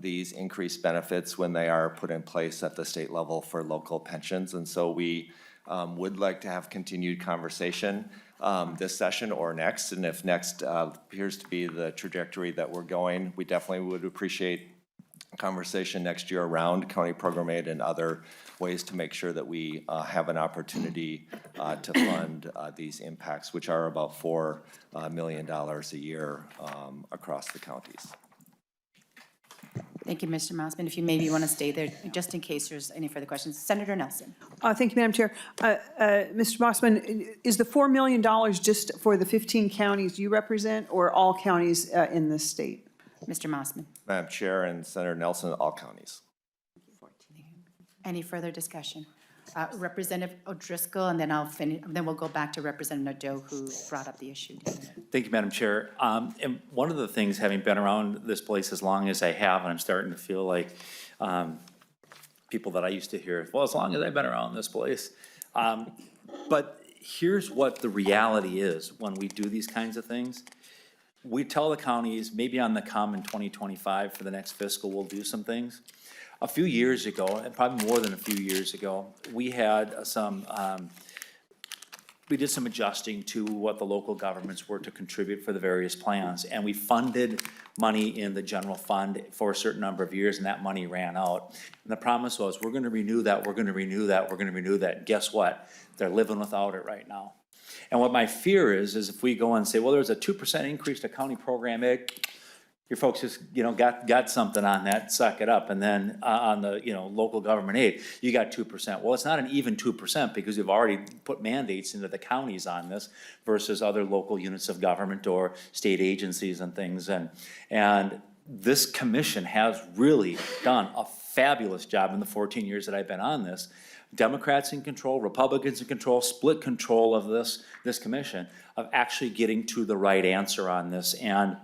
these increased benefits when they are put in place at the state level for local pensions. And so we would like to have continued conversation this session or next. And if next appears to be the trajectory that we're going, we definitely would appreciate conversation next year around county program aid and other ways to make sure that we have an opportunity to fund these impacts, which are about $4 million a year across the counties. Thank you, Mr. Mossman. If you maybe want to stay there, just in case there's any further questions. Senator Nelson. Thank you, Madam Chair. Mr. Mossman, is the $4 million just for the 15 counties you represent, or all counties in this state? Mr. Mossman. Madam Chair and Senator Nelson, all counties. Any further discussion? Representative O'Driscoll, and then I'll finish, then we'll go back to Representative Nadeau, who brought up the issue. Thank you, Madam Chair. And one of the things, having been around this place as long as I have, and I'm starting to feel like people that I used to hear, well, as long as I've been around this place. But here's what the reality is when we do these kinds of things. We tell the counties, maybe on the come in 2025 for the next fiscal, we'll do some things. A few years ago, and probably more than a few years ago, we had we did some adjusting to what the local governments were to contribute for the various plans. And we funded money in the general fund for a certain number of years, and that money ran out. And the promise was, we're gonna renew that, we're gonna renew that, we're gonna renew that. And guess what? They're living without it right now. And what my fear is if we go and say, well, there's a 2% increase to county program aid, your folks just, got something on that, suck it up. And then on the, local government aid, you got 2%. Well, it's not an even 2% because you've already put mandates into the counties on this versus other local units of government or state agencies and things. And this commission has really done a fabulous job in the 14 years that I've been on this. Democrats in control, Republicans in control, split control of this commission, of actually getting to the right answer on this. And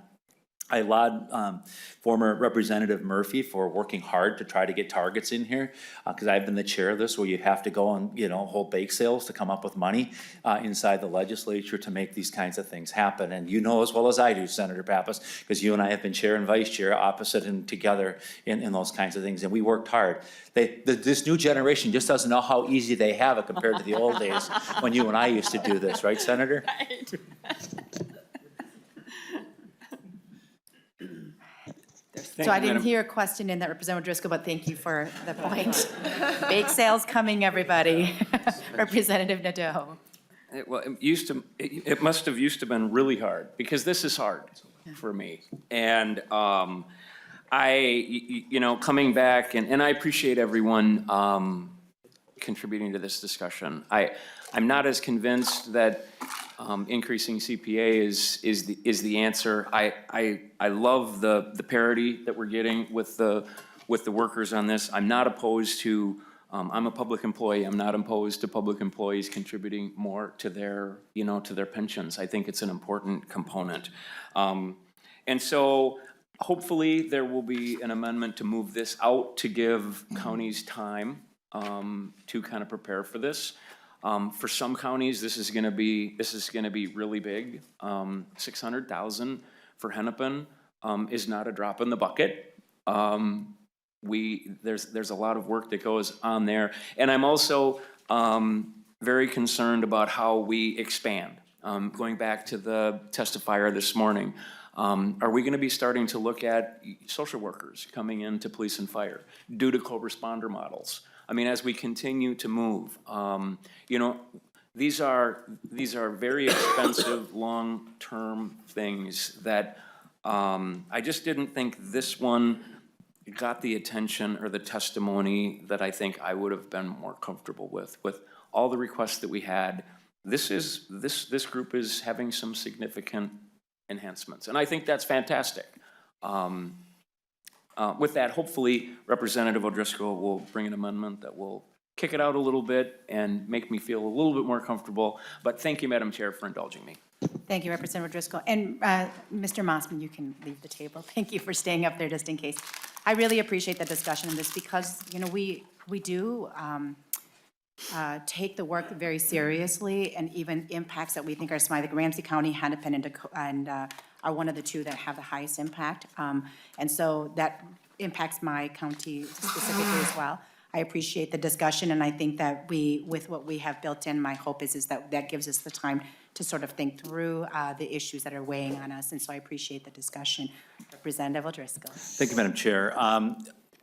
I laud former Representative Murphy for working hard to try to get targets in here, because I've been the chair of this, where you have to go and, hold bake sales to come up with money inside the legislature to make these kinds of things happen. And you know as well as I do, Senator Pappas, because you and I have been chair and vice chair opposite and together in those kinds of things, and we worked hard. This new generation just doesn't know how easy they have it compared to the old days when you and I used to do this, right, Senator? Right. So I didn't hear a question in that, Representative Driscoll, but thank you for the point. Bake sales coming, everybody. Representative Nadeau. It must have used to been really hard, because this is hard for me. And coming back, and I appreciate everyone contributing to this discussion. I'm not as convinced that increasing CPA is the answer. I love the parity that we're getting with the workers on this. I'm not opposed to, I'm a public employee. I'm not opposed to public employees contributing more to their, to their pensions. I think it's an important component. And so hopefully there will be an amendment to move this out to give counties time to kind of prepare for this. For some counties, this is gonna be really big. 600,000 for Hennepin is not a drop in the bucket. There's a lot of work that goes on there, and I'm also very concerned about how we expand. Going back to the testifier this morning, are we gonna be starting to look at social workers coming into police and fire due to co-responder models? I mean, as we continue to move, these are very expensive, long-term things that I just didn't think this one got the attention or the testimony that I think I would have been more comfortable with all the requests that we had. This group is having some significant enhancements, and I think that's fantastic. With that, hopefully Representative O'Driscoll will bring an amendment that will kick it out a little bit and make me feel a little bit more comfortable. But thank you, Madam Chair, for indulging me. Thank you, Representative Driscoll. And Mr. Mossman, you can leave the table. Thank you for staying up there just in case. I really appreciate the discussion on this because, we do take the work very seriously, and even impacts that we think are small. Like Ramsey County, Hennepin, and are one of the two that have the highest impact. And so that impacts my county specifically as well. I appreciate the discussion, and I think that with what we have built in, my hope is that that gives us the time to sort of think through the issues that are weighing on us, and so I appreciate the discussion. Representative O'Driscoll. Thank you, Madam Chair.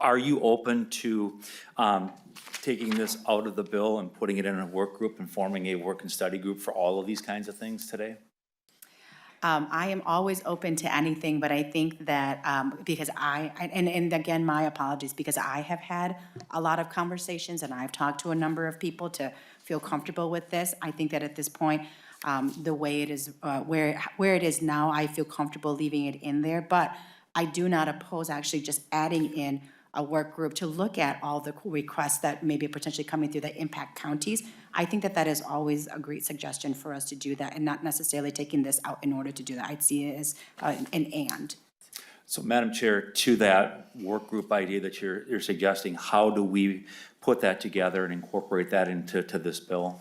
Are you open to taking this out of the bill and putting it in a work group and forming a work and study group for all of these kinds of things today? I am always open to anything, but I think that, because and again, my apologies, because I have had a lot of conversations and I've talked to a number of people to feel comfortable with this. I think that at this point, the way it is, where it is now, I feel comfortable leaving it in there, but I do not oppose actually just adding in a work group to look at all the requests that may be potentially coming through that impact counties. I think that that is always a great suggestion for us to do that and not necessarily taking this out in order to do that. I'd see it as an and. So, Madam Chair, to that work group idea that you're suggesting, how do we put that together and incorporate that into this bill?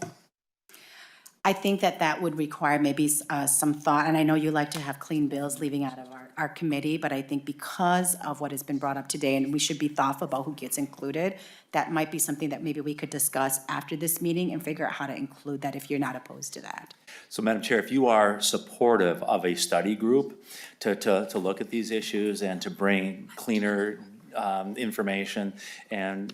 I think that that would require maybe some thought, and I know you like to have clean bills leaving out of our committee, but I think because of what has been brought up today, and we should be thoughtful about who gets included, that might be something that maybe we could discuss after this meeting and figure out how to include that if you're not opposed to that. So, Madam Chair, if you are supportive of a study group to look at these issues and to bring cleaner information and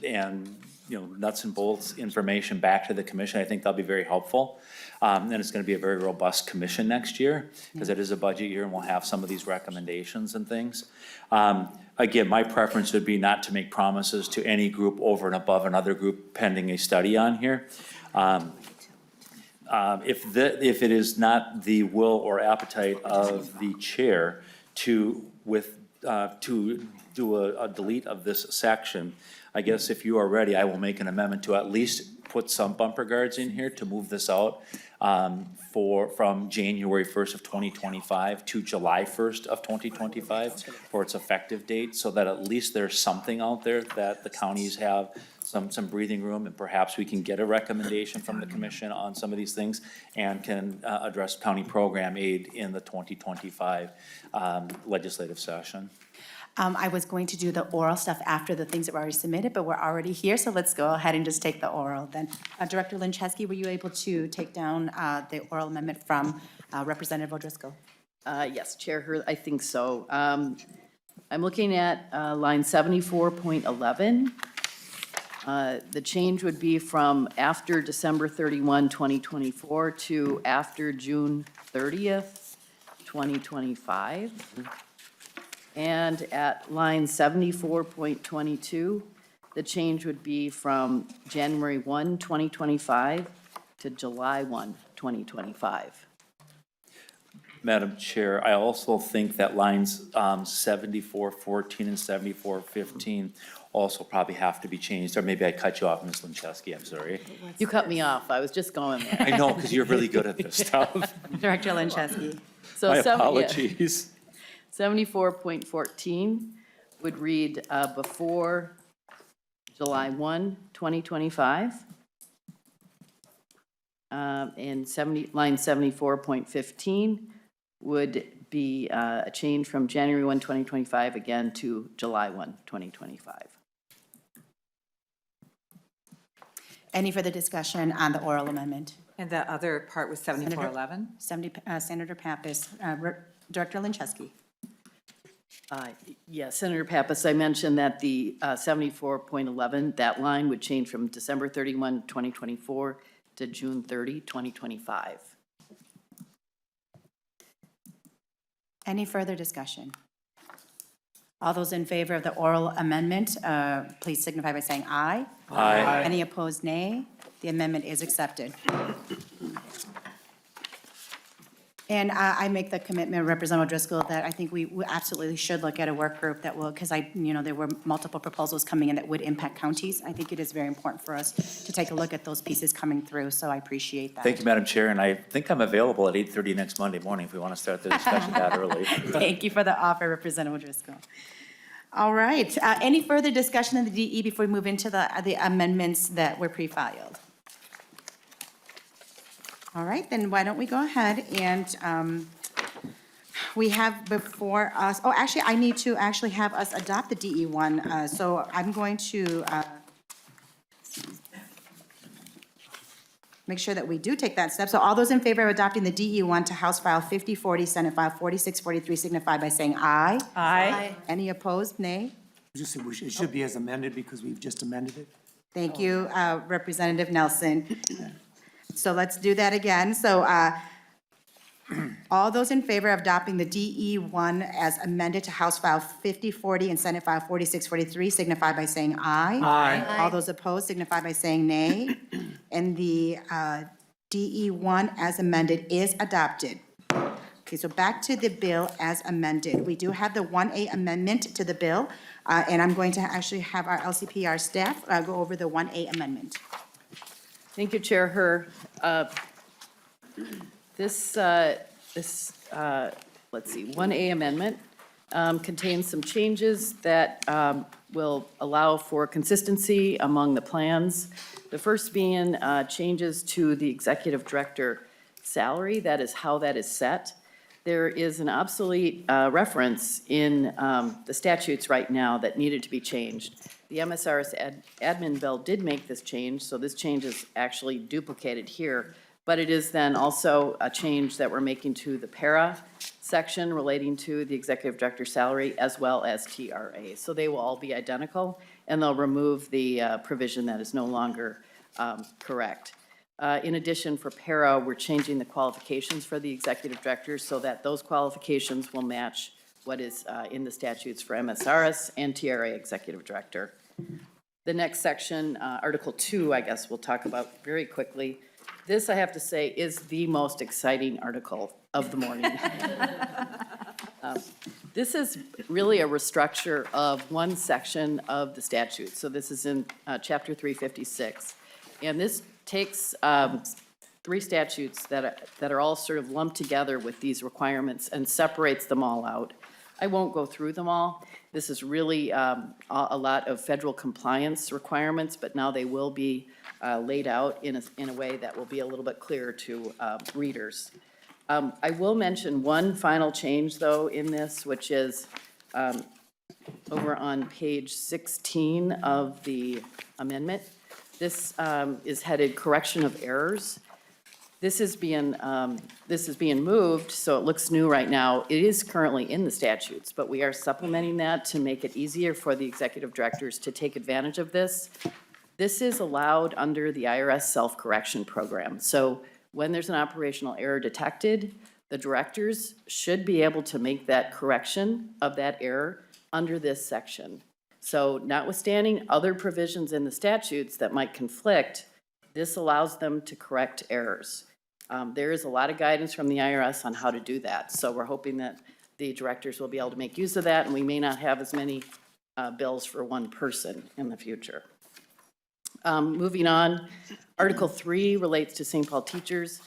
nuts and bolts information back to the commission, I think that'll be very helpful. And it's going to be a very robust commission next year, because it is a budget year and we'll have some of these recommendations and things. Again, my preference would be not to make promises to any group over and above another group pending a study on here. If it is not the will or appetite of the chair to do a delete of this section, I guess if you are ready, I will make an amendment to at least put some bumper guards in here to move this out from January 1st of 2025 to July 1st of 2025 for its effective date, so that at least there's something out there that the counties have some breathing room, and perhaps we can get a recommendation from the commission on some of these things and can address county program aid in the 2025 legislative session. I was going to do the oral stuff after the things that were already submitted, but we're already here, so let's go ahead and just take the oral then. Director Lynchesky, were you able to take down the oral amendment from Representative O'Driscoll? Yes, Chair Hurd, I think so. I'm looking at line 74.11. The change would be from after December 31, 2024 to after June 30th, 2025. And at line 74.22, the change would be from January 1, 2025 to July 1, 2025. Madam Chair, I also think that lines 7414 and 7415 also probably have to be changed, or maybe I cut you off, Ms. Lynchesky, I'm sorry. You cut me off, I was just going there. I know, because you're really good at this stuff. Director Lynchesky. So My 70 apologies. 74.14 would read before July 1, 2025. And line 74.15 would be a change from January 1, 2025 again to July 1, 2025. Any further discussion on the oral amendment? And the other part was 7411? Senator Pappas, Director Lynchesky. Yes, Senator Pappas, I mentioned that the 74.11, that line would change from December 31, 2024 to June 30, 2025. Any further discussion? All those in favor of the oral amendment, please signify by saying aye. Aye. Any opposed, nay? The amendment is accepted. And I make the commitment, Representative O'Driscoll, that I think we absolutely should look at a work group that will, because there were multiple proposals coming in that would impact counties. I think it is very important for us to take a look at those pieces coming through, so I appreciate that. Thank you, Madam Chair, and I think I'm available at 8:30 next Monday morning if we want to start the discussion that early. Thank you for the offer, Representative O'Driscoll. All right, any further discussion in the DE before we move into the amendments that were pre-filed? All right, then why don't we go ahead and we have before us, oh, actually, I need to actually have us adopt the DE one. So I'm going to, make sure that we do take that step. So all those in favor of adopting the DE1 to House File 5040, Senate File 4643 signify by saying aye. Aye. Any opposed, nay? Just say it should be as amended because we've just amended it. Thank you, Representative Nelson. So let's do that again. So all those in favor of adopting the DE1 as amended to House File 5040 and Senate File 4643 signify by saying aye. Aye. All those opposed signify by saying nay. And the DE1 as amended is adopted. Okay, so back to the bill as amended. We do have the 1A amendment to the bill, and I'm going to actually have our LCPR staff go over the 1A amendment. Thank you, Chair Herr. This, let's see, 1A amendment contains some changes that will allow for consistency among the plans. The first being changes to the executive director salary, that is how that is set. There is an obsolete reference in the statutes right now that needed to be changed. The MSRS admin bill did make this change, so this change is actually duplicated here. But it is then also a change that we're making to the para section relating to the executive director salary as well as TRA. So they will all be identical, and they'll remove the provision that is no longer correct. In addition, for para, we're changing the qualifications for the executive director so that those qualifications will match what is in the statutes for MSRS and TRA executive director. The next section, Article 2, I guess we'll talk about very quickly. This, I have to say, is the most exciting article of the morning. This is really a restructure of one section of the statute. So this is in Chapter 356. And this takes three statutes that are all sort of lumped together with these requirements and separates them all out. I won't go through them all. This is really a lot of federal compliance requirements, but now they will be laid out in a way that will be a little bit clearer to readers. I will mention one final change, though, in this, which is over on page 16 of the amendment. This is headed correction of errors. This is being moved, so it looks new right now. It is currently in the statutes, but we are supplementing that to make it easier for the executive directors to take advantage of this. This is allowed under the IRS self-correction program. So when there's an operational error detected, the directors should be able to make that correction of that error under this section. So notwithstanding other provisions in the statutes that might conflict, this allows them to correct errors. There is a lot of guidance from the IRS on how to do that. So we're hoping that the directors will be able to make use of that, and we may not have as many bills for one person in the future. Moving on, Article 3 relates to St. Paul teachers.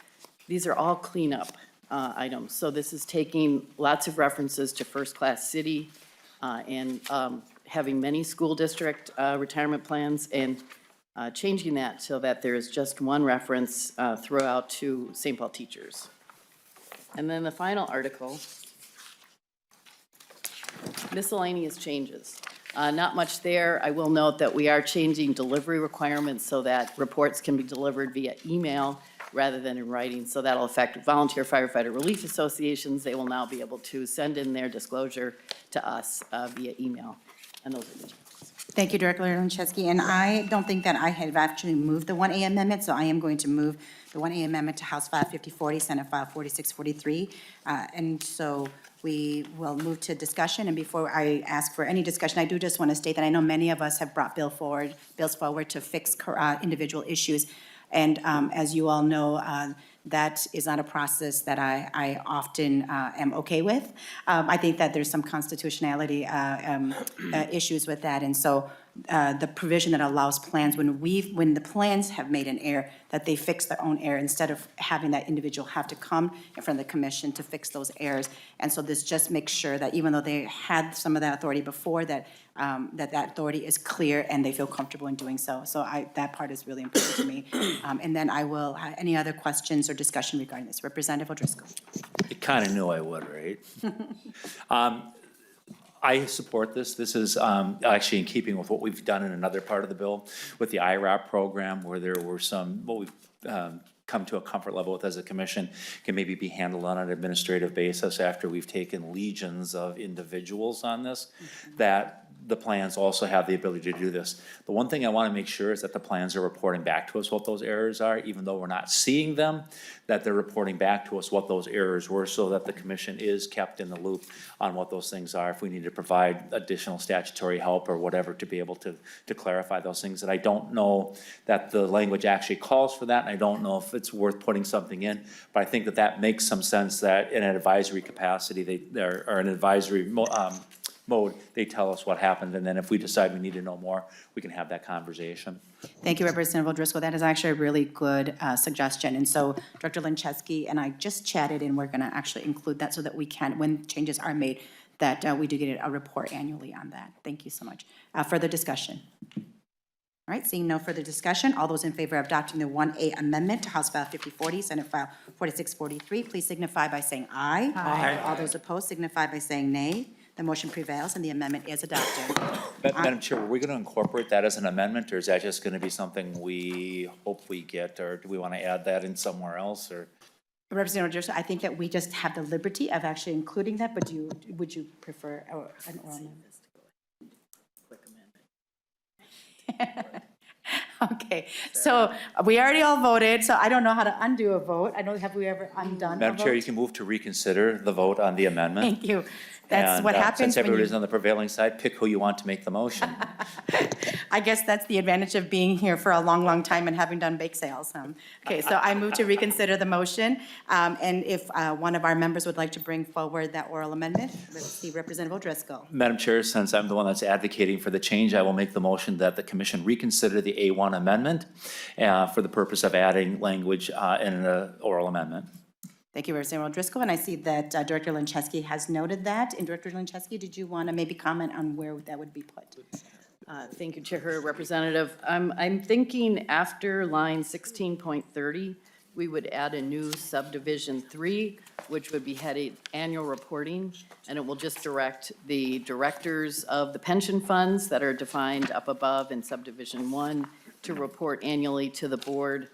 These are all cleanup items. So this is taking lots of references to first-class city and having many school district retirement plans and changing that so that there is just one reference throughout to St. Paul teachers. And then the final article, miscellaneous changes. Not much there. I will note that we are changing delivery requirements so that reports can be delivered via email rather than in writing. So that'll affect volunteer firefighter relief associations. They will now be able to send in their disclosure to us via email. And those are the changes. Thank you, Director Lancheski. And I don't think that I have actually moved the 1A amendment, so I am going to move the 1A amendment to House File 5040, Senate File 4643. And so we will move to discussion. And before I ask for any discussion, I do just want to state that I know many of us have brought bills forward to fix individual issues. And as you all know, that is not a process that I often am okay with. I think that there's some constitutionality issues with that. And so the provision that allows plans, when the plans have made an error, that they fix their own error instead of having that individual have to come in front of the commission to fix those errors. And so this just makes sure that even though they had some of that authority before, that authority is clear and they feel comfortable in doing so. So that part is really important to me. And then I will, any other questions or discussion regarding this? Representative O'Driscoll. You kind of knew I would, right? I support this. This is actually in keeping with what we've done in another part of the bill with the IRAP program, where there were some, what we've come to a comfort level with as a commission, can maybe be handled on an administrative basis after we've taken legions of individuals on this, that the plans also have the ability to do this. The one thing I want to make sure is that the plans are reporting back to us what those errors are, even though we're not seeing them, that they're reporting back to us what those errors were, so that the commission is kept in the loop on what those things are, if we need to provide additional statutory help or whatever to be able to clarify those things. And I don't know that the language actually calls for that, and I don't know if it's worth putting something in, but I think that that makes some sense, that in an advisory capacity, or an advisory mode, they tell us what happened, and then if we decide we need to know more, we can have that conversation. Thank you, Representative O'Driscoll. That is actually a really good suggestion. And so Director Linczewski and I just chatted, and we're going to actually include that so that we can, when changes are made, that we do get a report annually on that. Thank you so much. Further discussion? All right, seeing no further discussion, all those in favor of adopting the 1A amendment to House File 5040, Senate File 4643, please signify by saying aye. Aye. All those opposed signify by saying nay. The motion prevails and the amendment is adopted. Madam Chair, were we going to incorporate that as an amendment, or is that just going to be something we hope we get, or do we want to add that in somewhere else, or? Representative O'Driscoll, I think that we just have the liberty of actually including that, but would you prefer an oral amendment? Okay, so we already all voted, so I don't know how to undo a vote. I don't, have we ever undone a vote? Madam Chair, you can move to reconsider the vote on the amendment. Thank you. That's And, what happens since when everybody's you, on the prevailing side, pick who you want to make the motion. I guess that's the advantage of being here for a long, long time and having done bake sales. Okay, so I move to reconsider the motion. And if one of our members would like to bring forward that oral amendment, let's see, Representative O'Driscoll. Madam Chair, since I'm the one that's advocating for the change, I will make the motion that the commission reconsider the A1 amendment for the purpose of adding language in an oral amendment. Thank you, Representative O'Driscoll, and I see that Director Linczewski has noted that. And Director Linczewski, did you want to maybe comment on where that would be put? Thank you, Chair Representative. I'm thinking after line 16.30, we would add a new subdivision 3, which would be headed annual reporting, and it will just direct the directors of the pension funds that are defined up above in subdivision 1 to report annually to the board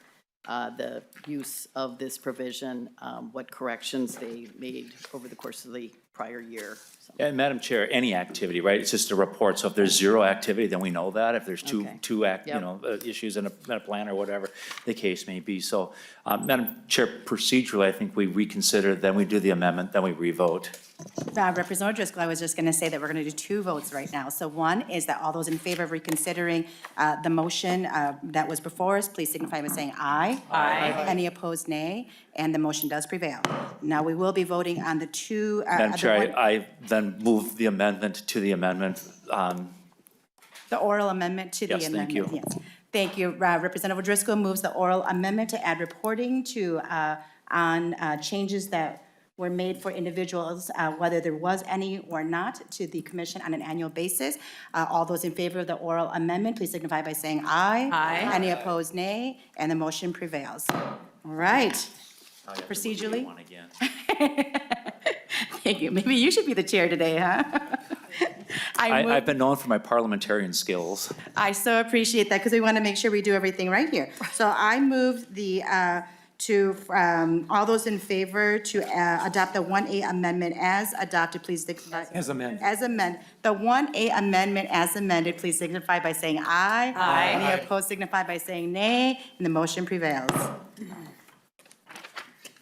the use of this provision, what corrections they made over the course of the prior year. So. And Madam Chair, any activity, right? It's just a report. So if there's zero activity, then we know that. If there's two issues in a plan or whatever the case may be. So, Madam Chair, procedurally, I think we reconsider, then we do the amendment, then we re-vote. Representative O'Driscoll, I was just going to say that we're going to do two votes right now. So one is that all those in favor of reconsidering the motion that was before us, please signify by saying aye. Aye. Any opposed, nay. And the motion does prevail. Now we will be voting on the two. Madam Chair, I then move the amendment to the amendment. The oral amendment to the Yes, amendment. thank you. Yes, thank you. Representative O'Driscoll moves the oral amendment to add reporting to, on changes that were made for individuals, whether there was any or not, to the commission on an annual basis. All those in favor of the oral amendment, please signify by saying aye. Aye. Any opposed, nay, and the motion prevails. All right. Procedurally? One again. Thank you. Maybe you should be the chair today, huh? I've been known for my parliamentarian skills. I so appreciate that, because we want to make sure we do everything right here. So I move the, all those in favor to adopt the 1A amendment as adopted, please signify. As amended. As amended. The 1A amendment as amended, please signify by saying aye. Aye. Any opposed signify by saying nay, and the motion prevails.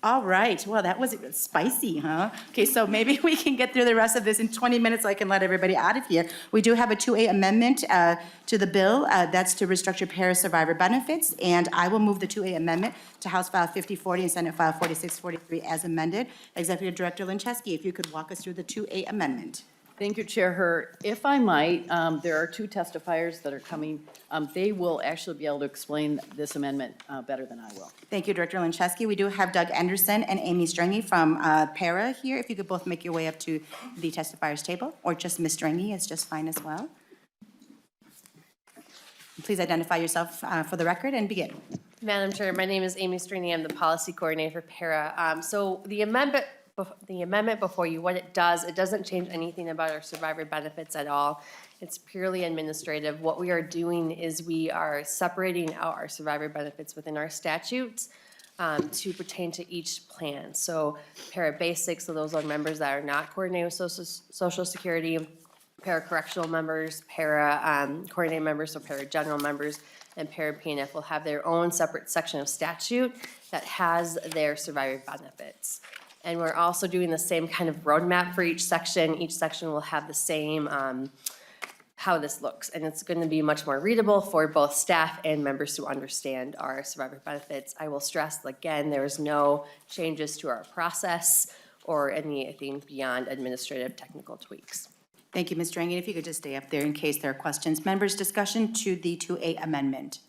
All right, well, that was spicy, huh? Okay, so maybe we can get through the rest of this in 20 minutes so I can let everybody out of here. We do have a 2A amendment to the bill. That's to restructure para survivor benefits, and I will move the 2A amendment to House File 5040 and Senate File 4643 as amended. Executive Director Linczewski, if you could walk us through the 2A amendment. Thank you, Chair Hur. If I might, there are two testifiers that are coming. They will actually be able to explain this amendment better than I will. Thank you, Director Linczewski. We do have Doug Anderson and Amy Strengy from para here. If you could both make your way up to the testifiers table, or just Ms. Strengy is just fine as well. Please identify yourself for the record and begin. Madam Chair, my name is Amy Strini. I'm the policy coordinator for para. So the amendment the amendment before you, what it does, it doesn't change anything about our survivor benefits at all. It's purely administrative. What we are doing is we are separating out our survivor benefits within our statutes to pertain to each plan. So para basics, so those are members that are not coordinated with Social Security, para correctional members, para coordinated members, so para general members, and para PNF will have their own separate section of statute that has their survivor benefits. And we're also doing the same kind of roadmap for each section. Each section will have the same how this looks. And it's going to be much more readable for both staff and members to understand our survivor benefits. I will stress, again, there is no changes to our process or anything beyond administrative technical tweaks. Thank you, Ms. Drangen. If you could just stay up there in case there are questions. Members, discussion to the 2A amendment.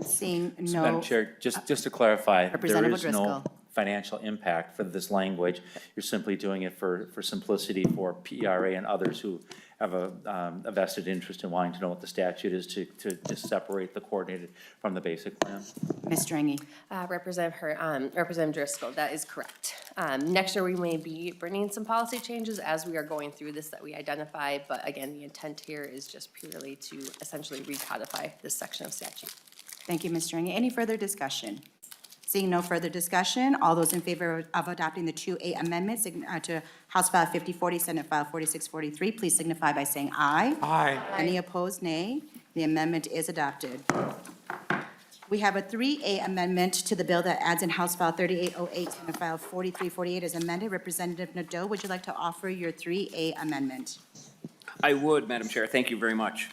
Seeing no. Madam Chair, just to clarify, there Representative is no Driscoll. financial impact for this language. You're simply doing it for simplicity for PRA and others who have a vested interest in wanting to know what the statute is to separate the coordinated from the basic plan. Ms. Drangen. Representative Driscoll, that is correct. Next year, we may be bringing some policy changes as we are going through this that we identify, but again, the intent here is just purely to essentially recodify this section of statute. Thank you, Ms. Drangen. Any further discussion? Seeing no further discussion, all those in favor of adopting the 2A amendment to House File 5040, Senate File 4643, please signify by saying aye. Aye. Any opposed, nay. The amendment is adopted. We have a 3A amendment to the bill that adds in House File 3808, Senate File 4348 as amended. Representative Nadeau, would you like to offer your 3A amendment? I would, Madam Chair. Thank you very much.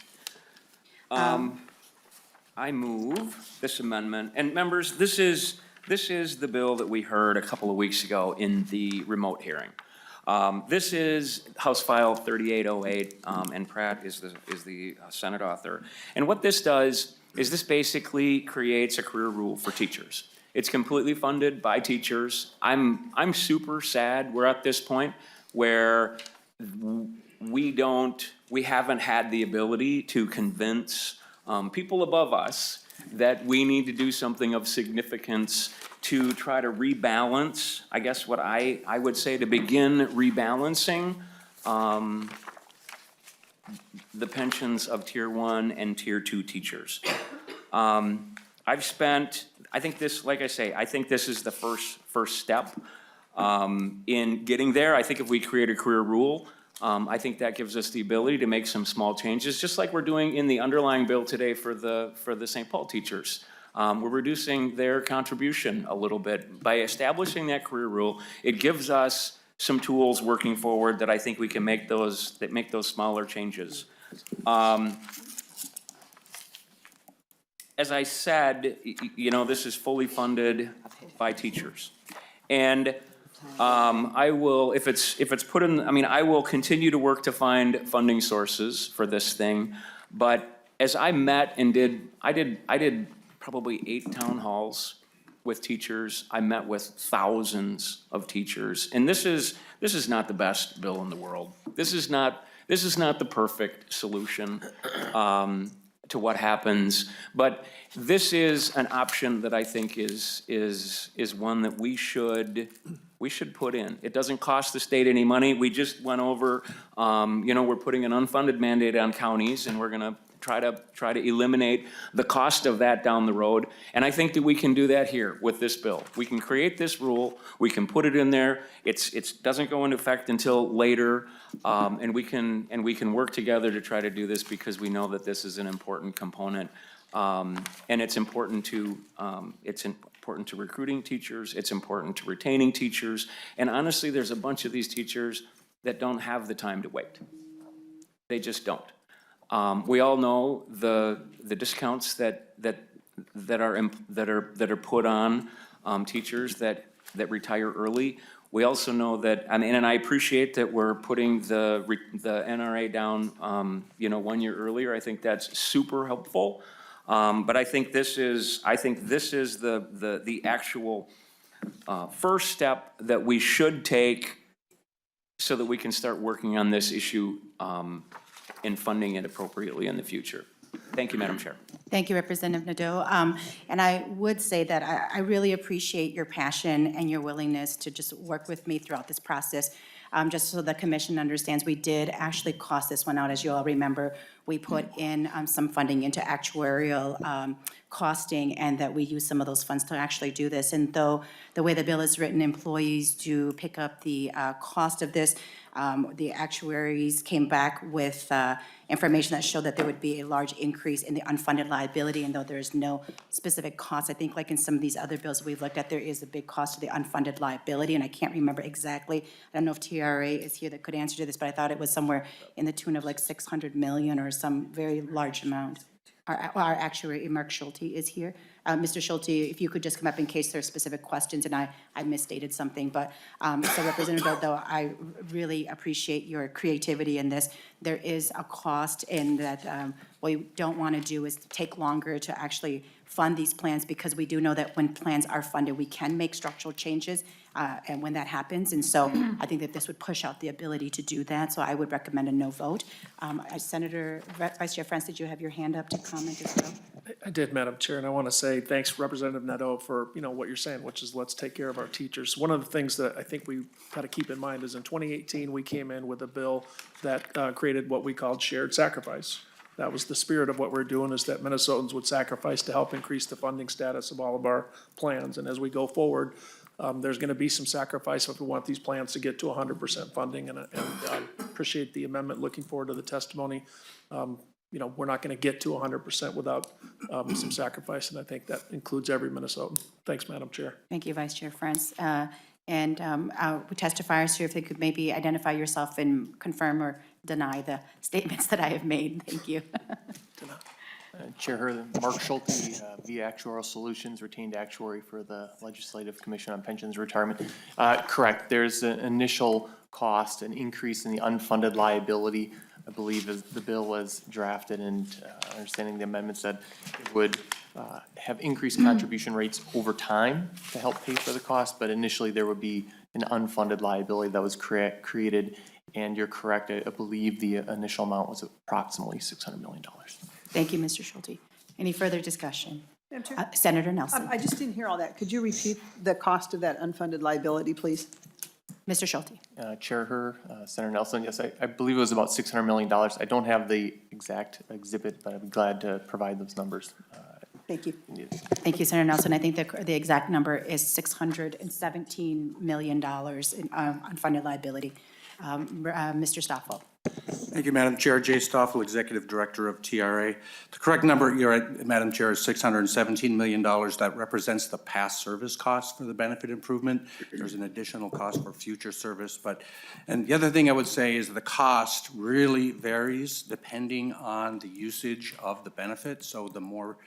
I move this amendment, and members, this is the bill that we heard a couple of weeks ago in the remote hearing. This is House File 3808, and Pratt is the Senate author. And what this does is this basically creates a career rule for teachers. It's completely funded by teachers. I'm super sad we're at this point where we haven't had the ability to convince people above us that we need to do something of significance to try to rebalance, I guess what I would say to begin rebalancing the pensions of Tier 1 and Tier 2 teachers. I think this, like I say, I think this is the first step in getting there. I think if we create a career rule, I think that gives us the ability to make some small changes, just like we're doing in the underlying bill today for the St. Paul teachers. We're reducing their contribution a little bit. By establishing that career rule, it gives us some tools working forward that I think we can make those smaller changes. As I said, this is fully funded by teachers. And I will, if it's put in, I will continue to work to find funding sources for this thing. But as I met and I did probably 8 town halls with teachers. I met with thousands of teachers. And this is not the best bill in the world. This is not the perfect solution to what happens. But this is an option that I think is one that we should put in. It doesn't cost the state any money. We just went over, we're putting an unfunded mandate on counties, and we're gonna try to eliminate the cost of that down the road. And I think that we can do that here with this bill. We can create this rule, we can put it in there. It doesn't go into effect until later, and we can work together to try to do this because we know that this is an important component. And it's important to recruiting teachers, it's important to retaining teachers, and honestly, there's a bunch of these teachers that don't have the time to wait. They just don't. We all know the discounts that are put on teachers that retire early. We also know that, and I appreciate that we're putting the NRA down 1 year earlier. I think that's super helpful. But I think this is the actual first step that we should take so that we can start working on this issue and funding it appropriately in the future. Thank you, Madam Chair. Thank you, Representative Nadeau. And I would say that I really appreciate your passion and your willingness to just work with me throughout this process. Just so the commission understands, we did actually cost this one out. As you all remember, we put in some funding into actuarial costing, and that we use some of those funds to actually do this. And though the way the bill is written, employees do pick up the cost of this, the actuaries came back with information that showed that there would be a large increase in the unfunded liability, and though there is no specific cost, I think like in some of these other bills we've looked at, there is a big cost to the unfunded liability, and I can't remember exactly. I don't know if TRA is here that could answer to this, but I thought it was somewhere in the tune of like 600 million or some very large amount. Our actuary, Mark Schulte, is here. Mr. Schulte, if you could just come up in case there are specific questions and I misstated something. But so Representative, though, I really appreciate your creativity in this. There is a cost in that what we don't want to do is take longer to actually fund these plans, because we do know that when plans are funded, we can make structural changes and when that happens. And so I think that this would push out the ability to do that. So I would recommend a no vote. Senator, Vice Chair Frentz, did you have your hand up to comment as well? I did, Madam Chair, and I want to say thanks, Representative Nadeau, for, what you're saying, which is let's take care of our teachers. One of the things that I think we got to keep in mind is in 2018, we came in with a bill that created what we called shared sacrifice. That was the spirit of what we're doing, is that Minnesotans would sacrifice to help increase the funding status of all of our plans. And as we go forward, there's going to be some sacrifice if we want these plans to get to 100% funding, and appreciate the amendment. Looking forward to the testimony. We're not going to get to 100% without some sacrifice, and I think that includes every Minnesotan. Thanks, Madam Chair. Thank you, Vice Chair Frentz. And testifiers here, if they could maybe identify yourself and confirm or deny the statements that I have made. Thank you. Chair Hurd, Mark Schulte, via Actuarial Solutions, retained actuary for the Legislative Commission on Pensions Retirement. Correct, there's an initial cost, an increase in the unfunded liability. I believe as the bill was drafted, and understanding the amendment said it would have increased contribution rates over time to help pay for the cost, but initially there would be an unfunded liability that was created. And you're correct, I believe the initial amount was approximately $600 million. Thank you, Mr. Schulte. Any further discussion? Madam Chair? Senator Nelson. I just didn't hear all that. Could you repeat the cost of that unfunded liability, please? Mr. Schulte. Chair Hurd, Senator Nelson, yes, I believe it was about $600 million. I don't have the exact exhibit, but I'd be glad to provide those numbers. Thank you. Thank you, Senator Nelson. I think the exact number is $617 million in unfunded liability. Mr. Stoffel. Thank you, Madam Chair. Jay Stoffel, Executive Director of TRA. The correct number, you're right, Madam Chair, is $617 million. That represents the past service cost for the benefit improvement. There's an additional cost for future service. And the other thing I would say is the cost really varies depending on the usage of the benefit. So the more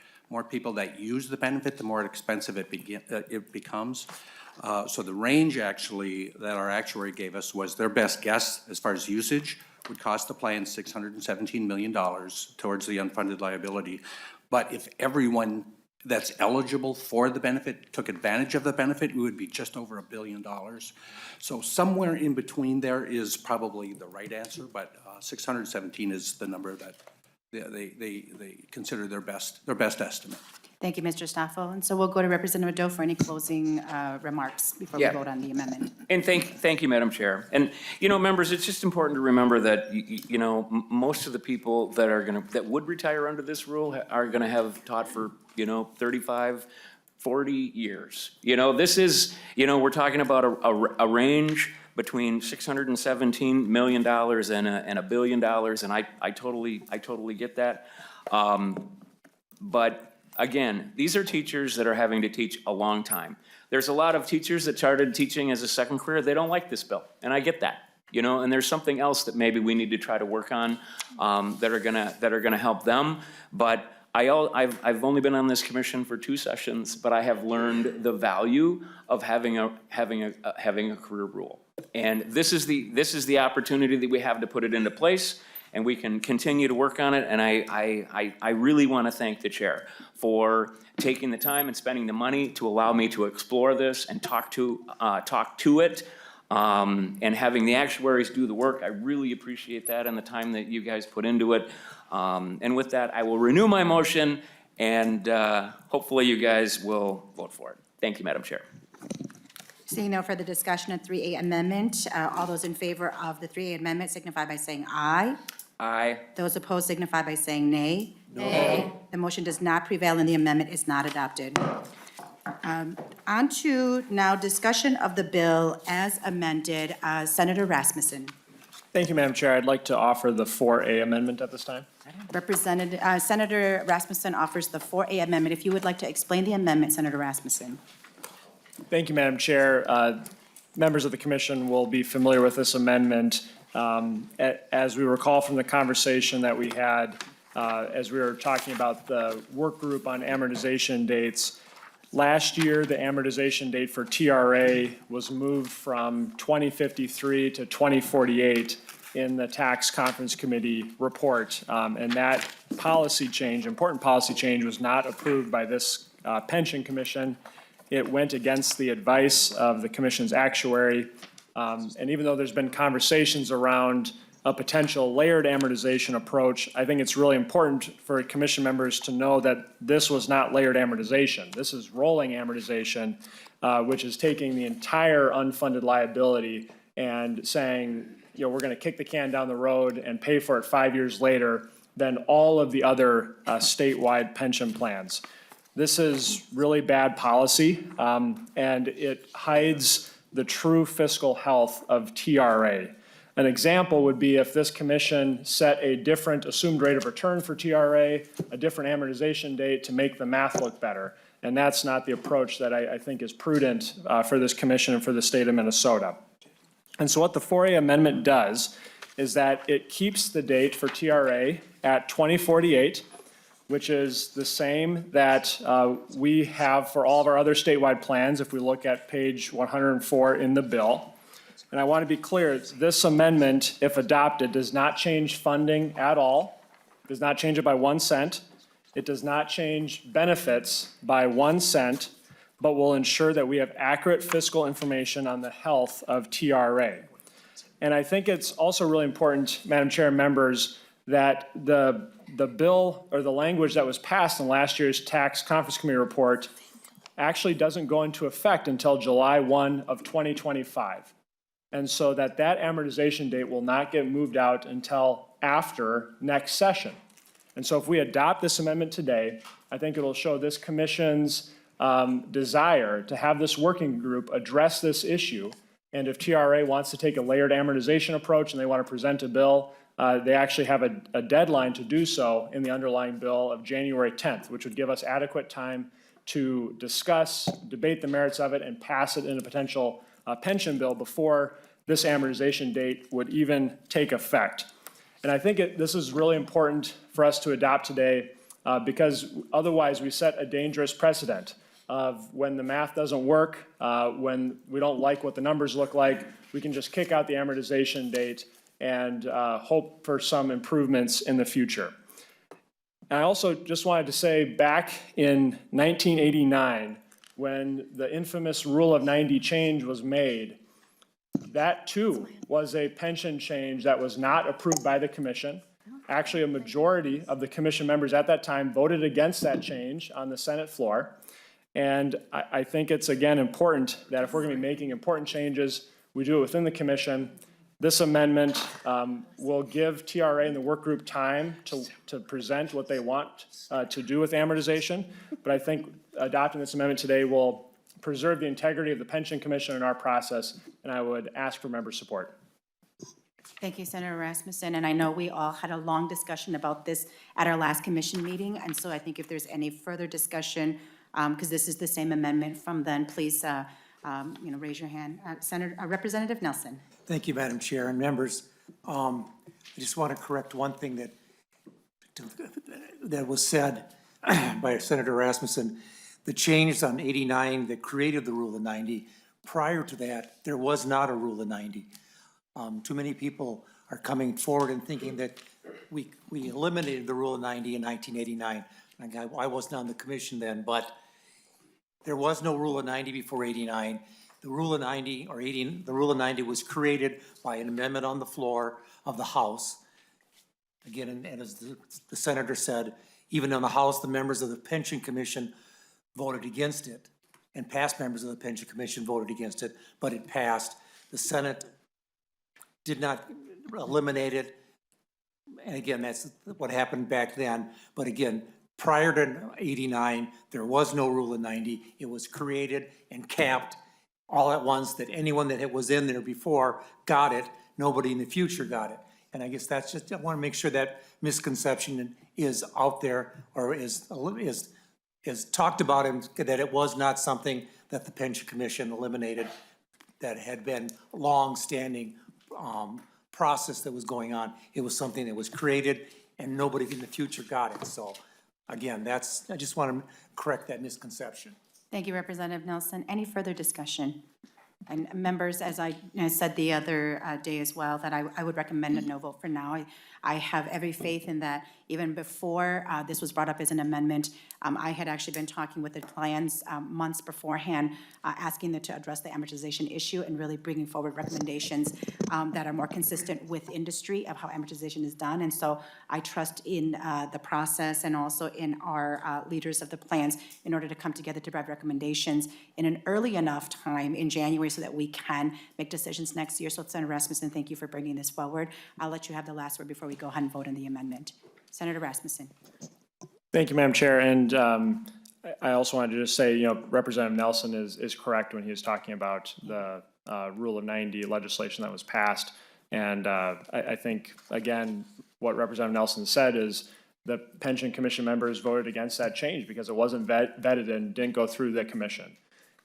people that use the benefit, the more expensive it becomes. So the range actually that our actuary gave us was their best guess as far as usage would cost the plan $617 million towards the unfunded liability. But if everyone that's eligible for the benefit took advantage of the benefit, it would be just over $1 billion. So somewhere in between there is probably the right answer, but 617 is the number that they consider their best estimate. Thank you, Mr. Stoffel. And so we'll go to Representative Doe for any closing remarks before we vote on the amendment. And thank you, Madam Chair. And, members, it's just important to remember that, most of the people that would retire under this rule are gonna have taught for, 35, 40 years. This is, we're talking about a range between $617 million and $1 billion, and I totally get that. But again, these are teachers that are having to teach a long time. There's a lot of teachers that started teaching as a second career. They don't like this bill, and I get that. And there's something else that maybe we need to try to work on that are gonna help them. But I've only been on this commission for 2 sessions, but I have learned the value of having a career rule. And this is the opportunity that we have to put it into place, and we can continue to work on it. And I really want to thank the chair for taking the time and spending the money to allow me to explore this and talk to it, and having the actuaries do the work. I really appreciate that and the time that you guys put into it. And with that, I will renew my motion And hopefully you guys will vote for it. Thank you, Madam Chair. Seeing no further discussion of 3A amendment, all those in favor of the 3A amendment signify by saying aye. Aye. Those opposed signify by saying nay. Nay. The motion does not prevail and the amendment is not adopted. On to now discussion of the bill as amended. Senator Rasmussen. Thank you, Madam Chair. I'd like to offer the 4A amendment at this time. Senator Rasmussen offers the 4A amendment. If you would like to explain the amendment, Senator Rasmussen. Thank you, Madam Chair. Members of the commission will be familiar with this amendment. As we recall from the conversation that we had as we were talking about the work group on amortization dates, last year the amortization date for TRA was moved from 2053 to 2048 in the Tax Conference Committee report. And that policy change, important policy change, was not approved by this pension commission. It went against the advice of the commission's actuary. And even though there's been conversations around a potential layered amortization approach, I think it's really important for commission members to know that this was not layered amortization. This is rolling amortization, which is taking the entire unfunded liability and saying, you know, we're going to kick the can down the road and pay for it 5 years later than all of the other statewide pension plans. This is really bad policy, and it hides the true fiscal health of TRA. An example would be if this commission set a different assumed rate of return for TRA, a different amortization date to make the math look better. And that's not the approach that I think is prudent for this commission and for the state of Minnesota. And so what the 4A amendment does is that it keeps the date for TRA at 2048, which is the same that we have for all of our other statewide plans if we look at page 104 in the bill. And I want to be clear, this amendment, if adopted, does not change funding at all, does not change it by 1 cent. It does not change benefits by 1 cent, but will ensure that we have accurate fiscal information on the health of TRA. And I think it's also really important, Madam Chair and members, that the bill or the language that was passed in last year's Tax Conference Committee report actually doesn't go into effect until July 1 of 2025. And so that amortization date will not get moved out until after next session. And so if we adopt this amendment today, I think it'll show this commission's desire to have this working group address this issue. And if TRA wants to take a layered amortization approach and they want to present a bill, they actually have a deadline to do so in the underlying bill of January 10th, which would give us adequate time to discuss, debate the merits of it, and pass it in a potential pension bill before this amortization date would even take effect. And I think this is really important for us to adopt today because otherwise we set a dangerous precedent of when the math doesn't work, when we don't like what the numbers look like, we can just kick out the amortization date and hope for some improvements in the future. And I also just wanted to say back in 1989, when the infamous Rule of 90 change was made, that too was a pension change that was not approved by the commission. Actually, a majority of the commission members at that time voted against that change on the Senate floor. And I think it's, again, important that if we're going to be making important changes, we do it within the commission. This amendment will give TRA and the work group time to present what they want to do with amortization. But I think adopting this amendment today will preserve the integrity of the pension commission in our process, and I would ask for member support. Thank you, Senator Rasmussen. And I know we all had a long discussion about this at our last commission meeting. And so I think if there's any further discussion, because this is the same amendment from then, please raise your hand. Representative Nelson. Thank you, Madam Chair and members. I just want to correct one thing that was said by Senator Rasmussen. The change on 89 that created the Rule of 90, prior to that, there was not a Rule of 90. Too many people are coming forward and thinking that we eliminated the Rule of 90 in 1989. I wasn't on the commission then, but there was no Rule of 90 before 89. The Rule of 90 or 80, the Rule of 90 was created by an amendment on the floor of the House. Again, and as the senator said, Even in the House, the members of the Pension Commission voted against it, and past members of the Pension Commission voted against it, but it passed. The Senate did not eliminate it. And again, that's what happened back then. But again, prior to 89, there was no Rule of 90. It was created and capped all at once, that anyone that was in there before got it, nobody in the future got it. And I guess that's just, I want to make sure that misconception is out there, or is talked about, and that it was not something that the Pension Commission eliminated, that had been long-standing process that was going on. It was something that was created, and nobody in the future got it. So again, I just want to correct that misconception. Thank you, Representative Nelson. Any further discussion? And members, as I said the other day as well, that I would recommend a no vote for now. I have every faith in that. Even before this was brought up as an amendment, I had actually been talking with the plans months beforehand, asking them to address the amortization issue and really bringing forward recommendations that are more consistent with industry of how amortization is done. And so I trust in the process and also in our leaders of the plans in order to come together to provide recommendations in an early enough time in January so that we can make decisions next year. So Senator Rasmussen, thank you for bringing this forward. I'll let you have the last word before we go ahead and vote on the amendment. Senator Rasmussen. Thank you, Madam Chair. And I also wanted to just say, Representative Nelson is correct when he was talking about the Rule of 90 legislation that was passed. And I think, again, what Representative Nelson said is the Pension Commission members voted against that change because it wasn't vetted and didn't go through the commission.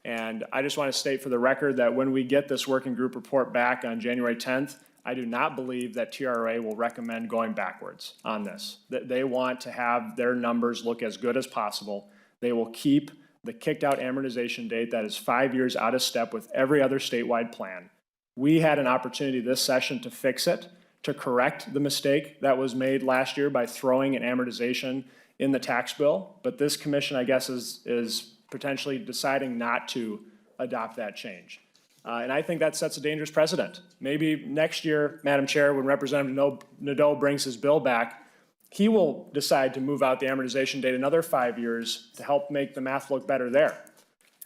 And I just want to state for the record that when we get this working group report back on January 10th, I do not believe that TRA will recommend going backwards on this. That they want to have their numbers look as good as possible. They will keep the kicked out amortization date that is 5 years out of step with every other statewide plan. We had an opportunity this session to fix it, to correct the mistake that was made last year by throwing an amortization in the tax bill. But this commission, I guess, is potentially deciding not to adopt that change. And I think that sets a dangerous precedent. Maybe next year, Madam Chair, when Representative Nadeau brings his bill back, he will decide to move out the amortization date another 5 years to help make the math look better there.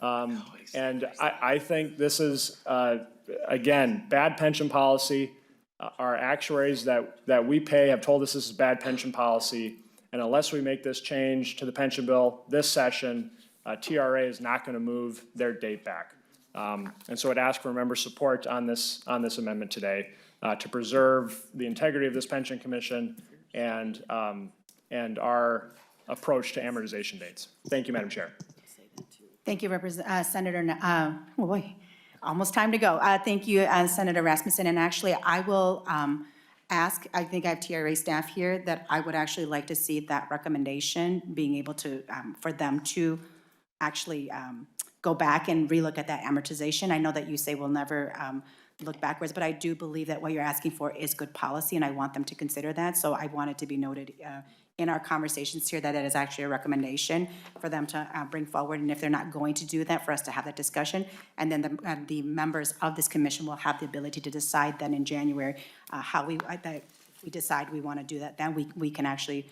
And I think this is, again, bad pension policy. Our actuaries that we pay have told us this is bad pension policy. And unless we make this change to the pension bill this session, TRA is not going to move their date back. And so I'd ask for member support on this amendment today to preserve the integrity of this pension commission and our approach to amortization dates. Thank you, Madam Chair. Thank you, Senator. Oh boy, almost time to go. Thank you, Senator Rasmussen. And actually, I will ask. I think I have TRA staff here that I would actually like to see that recommendation being able to for them to actually go back and relook at that amortization. I know that you say we'll never look backwards, but I do believe that what you're asking for is good policy, and I want them to consider that. So I want it to be noted in our conversations here that it is actually a recommendation for them to bring forward, and if they're not going to do that, for us to have that discussion. And then the members of this commission will have the ability to decide then in January how we decide we want to do that. Then we can actually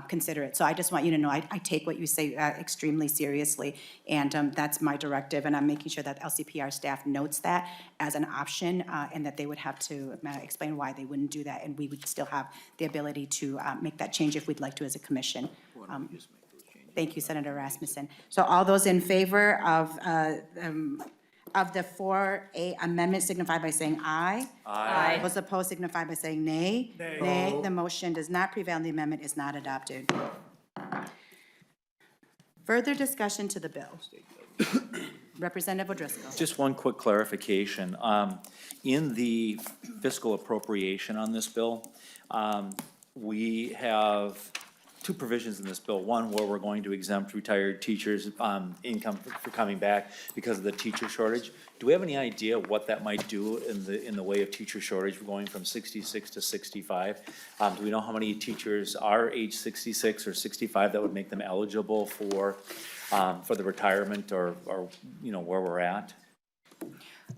consider it. So I just want you to know I take what you say extremely seriously, and that's my directive, and I'm making sure that LCPR staff notes that as an option, and that they would have to explain why they wouldn't do that, and we would still have the ability to make that change if we'd like to as a commission. Thank you, Senator Rasmussen. So all those in favor of the 4A amendment signify by saying aye. Aye. Those opposed signify by saying nay. Nay. Nay. The motion does not prevail and the amendment is not adopted. Further discussion to the bill. Representative O'Driscoll. Just one quick clarification. In the fiscal appropriation on this bill, we have two provisions in this bill. One where we're going to exempt retired teachers' income for coming back because of the teacher shortage. Do we have any idea what that might do in the way of teacher shortage? We're going from 66 to 65. Do we know how many teachers are age 66 or 65 that would make them eligible for the retirement or where we're at?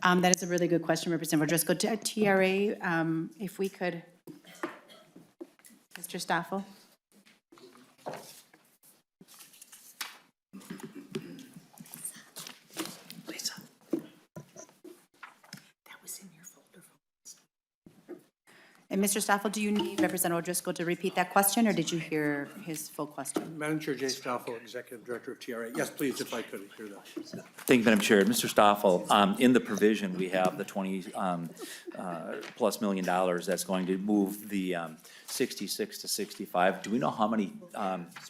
That is a really good question, Representative O'Driscoll. To TRA, if we could, Mr. Stoffel. And Mr. Stoffel, do you need Representative O'Driscoll to repeat that question, or did you hear his full question? Madam Chair, Jay Stoffel, Executive Director of TRA. Yes, please, if I could hear that. Thank you, Madam Chair. Mr. Stoffel, in the provision, we have the plus $20 million that's going to move the 66 to 65. Do we know how many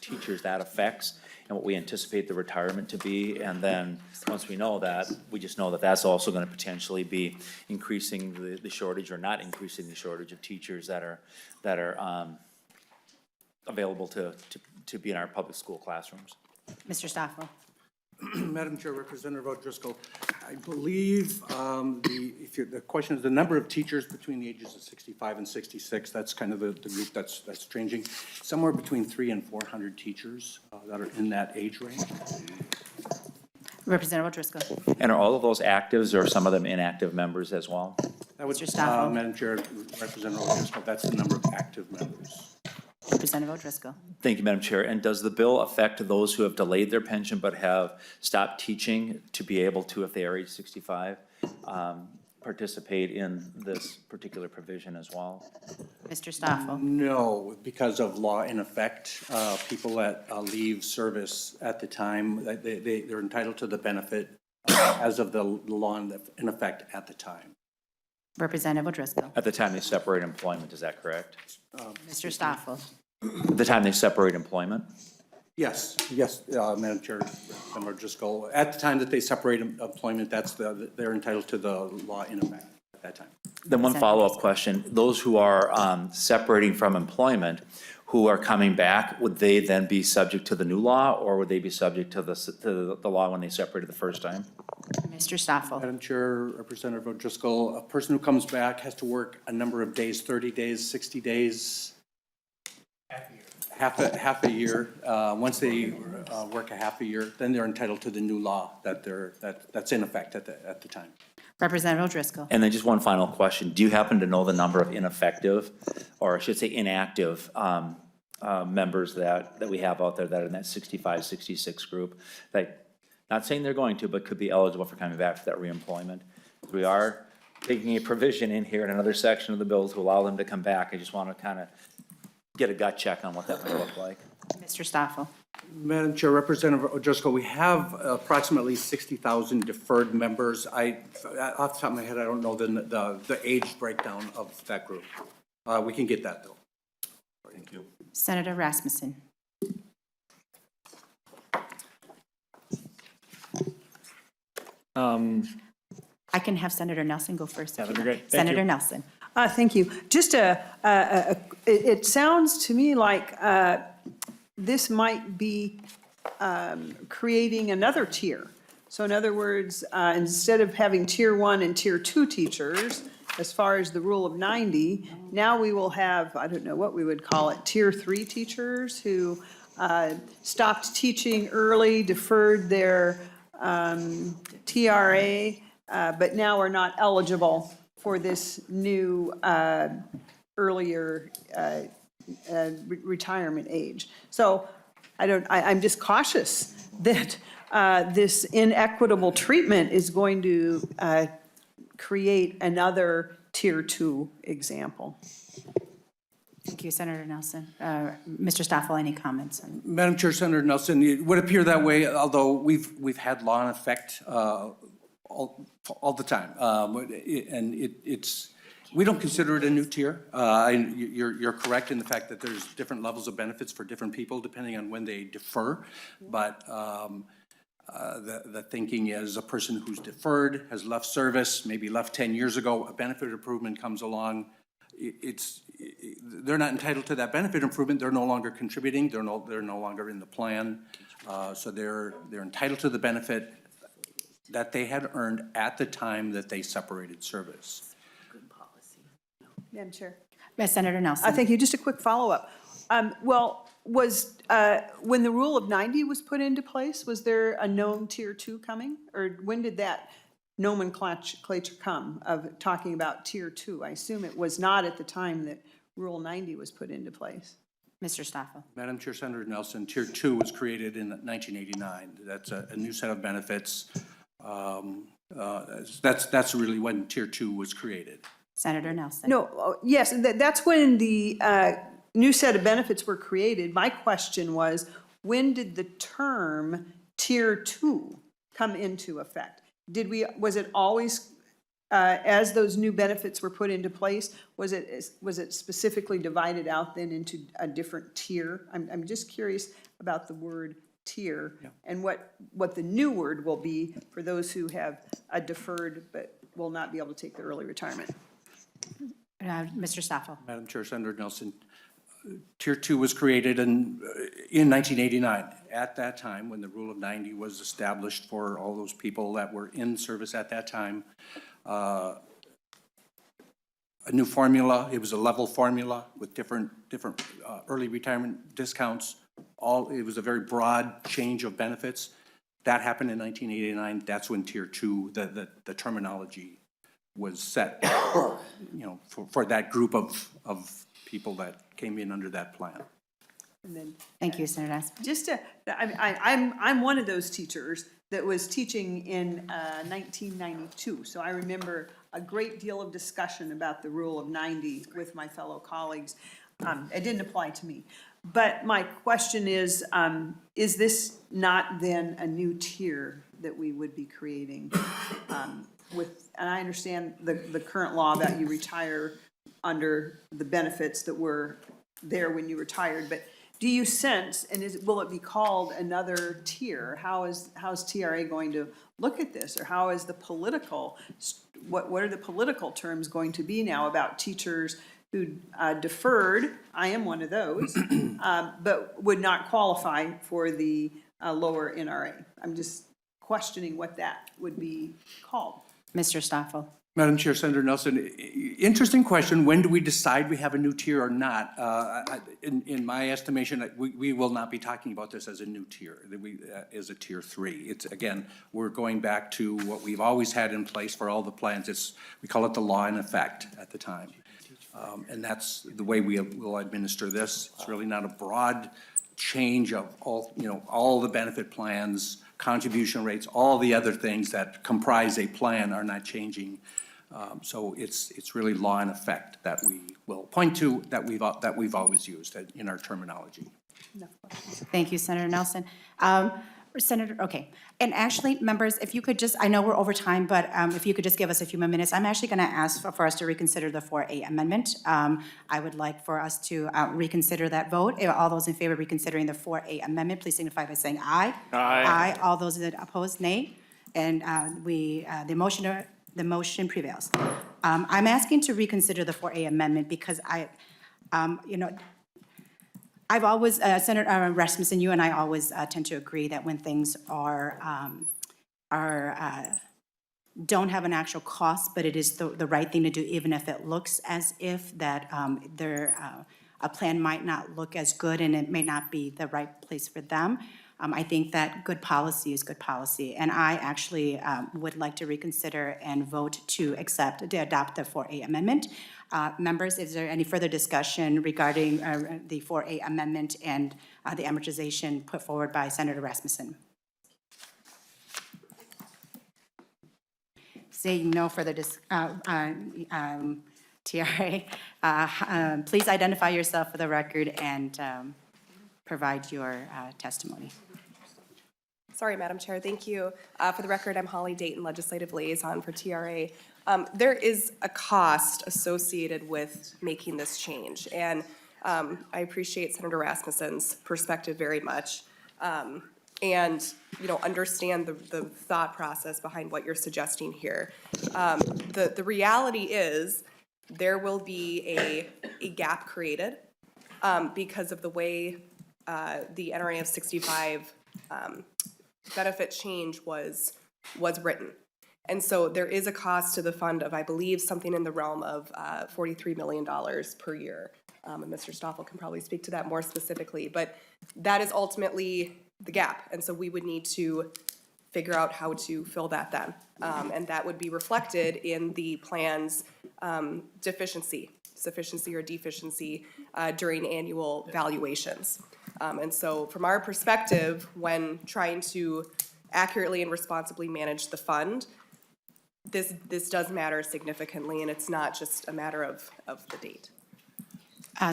teachers that affects and what we anticipate the retirement to be? And then, once we know that, we just know that that's also going to potentially be increasing the shortage or not increasing the shortage of teachers that are available to be in our public school classrooms. Mr. Stoffel? Madam Chair, Representative O'Driscoll, I believe the question is the number of teachers between the ages of 65 and 66. That's kind of the group that's changing. Somewhere between 300 and 400 teachers that are in that age range. Representative O'Driscoll? And are all of those actives or some of them inactive members as well? That would, Mr. Stoffel? Madam Chair, Representative O'Driscoll, that's the number of active members. Representative O'Driscoll? Thank you, Madam Chair. And does the bill affect those who have delayed their pension but have stopped teaching to be able to, if they are age 65, participate in this particular provision as well? Mr. Stoffel? No, because of law in effect, people that leave service at the time, they're entitled to the benefit as of the law in effect at the time. Representative O'Driscoll? At the time they separate employment, is that correct? Mr. Stoffel? At the time they separate employment? Yes, Madam Chair, Representative O'Driscoll, at the time that they separate employment, they're entitled to the law in effect at that time. Then one follow-up question. Those who are separating from employment, who are coming back, would they then be subject to the new law, or would they be subject to the law when they separated the first time? Mr. Stoffel? Madam Chair, Representative O'Driscoll, a person who comes back has to work a number of days, 30 days, 60 days. Half a year. Once they work a half a year, then they're entitled to the new law that's in effect at the time. Representative O'Driscoll? And then just one final question. Do you happen to know the number of ineffective, or I should say inactive, members that we have out there that are in that 65, 66 group? That, not saying they're going to, but could be eligible for coming back for that reemployment. We are taking a provision in here in another section of the bill to allow them to come back. I just want to kind of get a gut check on what that might look like. Mr. Stoffel? Madam Chair, Representative O'Driscoll, we have approximately 60,000 deferred members. Off the top of my head, I don't know the age breakdown of that group. We can get that, though. Thank you. Senator Rasmussen? I can have Senator Nelson go first. That'd be great. Thank Senator you. Nelson? Thank you. Just it sounds to me like this might be creating another tier. So in other words, instead of having tier 1 and tier 2 teachers, as far as the rule of 90, now we will have, I don't know what we would call it, tier 3 teachers who stopped teaching early, deferred their TRA, but now are not eligible for this new earlier retirement age. So I'm just cautious that this inequitable treatment is going to create another tier 2 example. Thank you, Senator Nelson. Mr. Stoffel, any comments? Madam Chair, Senator Nelson, it would appear that way, although we've had law in effect all the time. And it's, we don't consider it a new tier. You're correct in the fact that there's different levels of benefits for different people depending on when they defer. But the thinking is a person who's deferred, has left service, maybe left 10 years ago, a benefit improvement comes along. They're not entitled to that benefit improvement. They're no longer contributing. They're no longer in the plan. So they're entitled to the benefit that they had earned at the time that they separated service. Good policy. Madam Chair. Senator Nelson? Thank you. Just a quick follow-up. Well, was, when the rule of 90 was put into place, was there a known tier 2 coming? Or when did that nomenclature come of talking about tier 2? I assume it was not at the time that Rule 90 was put into place. Mr. Stoffel? Madam Chair, Senator Nelson, Tier 2 was created in 1989. That's a new set of benefits. That's really when Tier 2 was created. Senator Nelson. No, yes, that's when the new set of benefits were created. My question was, when did the term Tier 2 come into effect? Was it always, as those new benefits were put into place, was it specifically divided out then into a different tier? I'm just curious about the word tier and what the new word will be for those who have a deferred but will not be able to take the early retirement. Mr. Stoffel. Madam Chair, Senator Nelson, Tier 2 was created in 1989. At that time, when the Rule of 90 was established for all those people that were in service at that time, a new formula, it was a level formula with different early retirement discounts. It was a very broad change of benefits. That happened in 1989. That's when Tier 2, the terminology was set, for that group of people that came in under that plan. And then, Thank you, Senator Nelson. I'm one of those teachers that was teaching in 1992. So I remember a great deal of discussion about the Rule of 90 with my fellow colleagues. It didn't apply to me. But my question is this not then a new tier that we would be creating and I understand the current law that you retire under the benefits that were there when you retired, but do you sense, and will it be called another tier? How's TRA going to look at this, or how is the political, what are the political terms going to be now about teachers who deferred? I am one of those, but would not qualify for the lower NRA. I'm just questioning what that would be called. Mr. Stoffel. Madam Chair, Senator Nelson, interesting question. When do we decide we have a new tier or not? In my estimation, we will not be talking about this as a new tier. As a Tier 3. It's, again, we're going back to what we've always had in place for all the plans. We call it the law in effect at the time. And that's the way we will administer this. It's really not a broad change of all the benefit plans, contribution rates, all the other things that comprise a plan are not changing. So it's really law in effect that we will point to, that we've always used in our terminology. Thank you, Senator Nelson. Senator, okay. And actually, members, if you could just, I know we're over time, but if you could just give us a few more minutes, I'm actually going to ask for us to reconsider the 4A amendment. I would like for us to reconsider that vote. All those in favor of reconsidering the 4A amendment, please signify by saying aye. Aye. Aye. All those that oppose, nay. And the motion prevails. I'm asking to reconsider the 4A amendment because I've always, Senator Rasmussen, you and I always tend to agree that when things don't have an actual cost, but it is the right thing to do, even if it looks as if that a plan might not look as good and it may not be the right place for them. I think that good policy is good policy, and I actually would like to reconsider and vote to adopt the 4A amendment. Members, is there any further discussion regarding the 4A amendment and the amortization put forward by Senator Rasmussen? Seeing no further TRA, please identify yourself for the record and provide your testimony. Sorry, Madam Chair, thank you. For the record, I'm Holly Dayton, Legislative Liaison for TRA. There is a cost associated with making this change, and I appreciate Senator Rasmussen's perspective very much, and understand the thought process behind what you're suggesting here. The reality is there will be a gap created because of the way the NRA of 65 benefit change was written. And so there is a cost to the fund of, I believe, something in the realm of $43 million per year. And Mr. Stoffel can probably speak to that more specifically, but that is ultimately the gap. And so we would need to figure out how to fill that then. And that would be reflected in the plan's sufficiency or deficiency during annual valuations. And so from our perspective, when trying to accurately and responsibly manage the fund, this does matter significantly, and it's not just a matter of the date.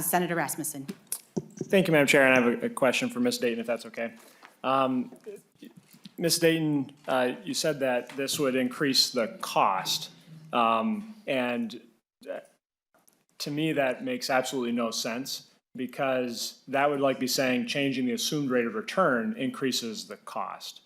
Senator Rasmussen. Thank you, Madam Chair, and I have a question for Ms. Dayton, if that's okay. Ms. Dayton, you said that this would increase the cost, and to me, that makes absolutely no sense, because that would be saying changing the assumed rate of return increases the cost.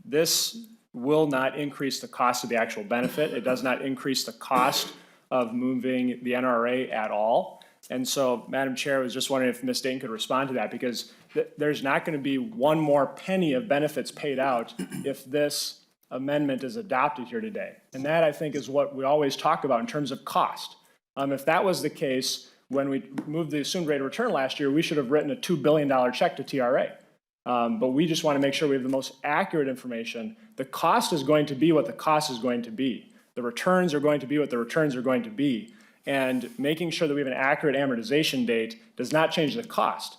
This will not increase the cost of the actual benefit. It does not increase the cost of moving the NRA at all. And so, Madam Chair, I was just wondering if Ms. Dayton could respond to that, because there's not going to be one more penny of benefits paid out if this amendment is adopted here today. And that, I think, is what we always talk about in terms of cost. If that was the case, when we moved the assumed rate of return last year, we should have written a $2 billion check to TRA. But we just want to make sure we have the most accurate information. The cost is going to be what the cost is going to be. The returns are going to be what the returns are going to be. And making sure that we have an accurate amortization date does not change the cost.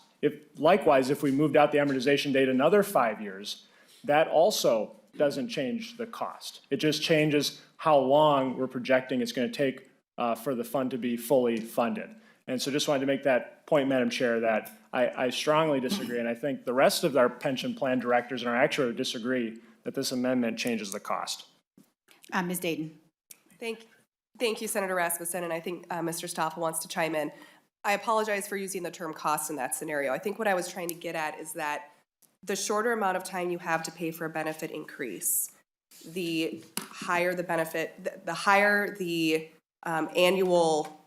Likewise, if we moved out the amortization date another 5 years, that also doesn't change the cost. It just changes how long we're projecting it's going to take for the fund to be fully funded. And so just wanted to make that point, Madam Chair, that I strongly disagree, and I think the rest of our pension plan directors and our actuary disagree that this amendment changes the cost. Ms. Dayton. Thank you, Senator Rasmussen, and I think Mr. Stoffel wants to chime in. I apologize for using the term cost in that scenario. I think what I was trying to get at is that the shorter amount of time you have to pay for a benefit increase, the higher the benefit, the higher the annual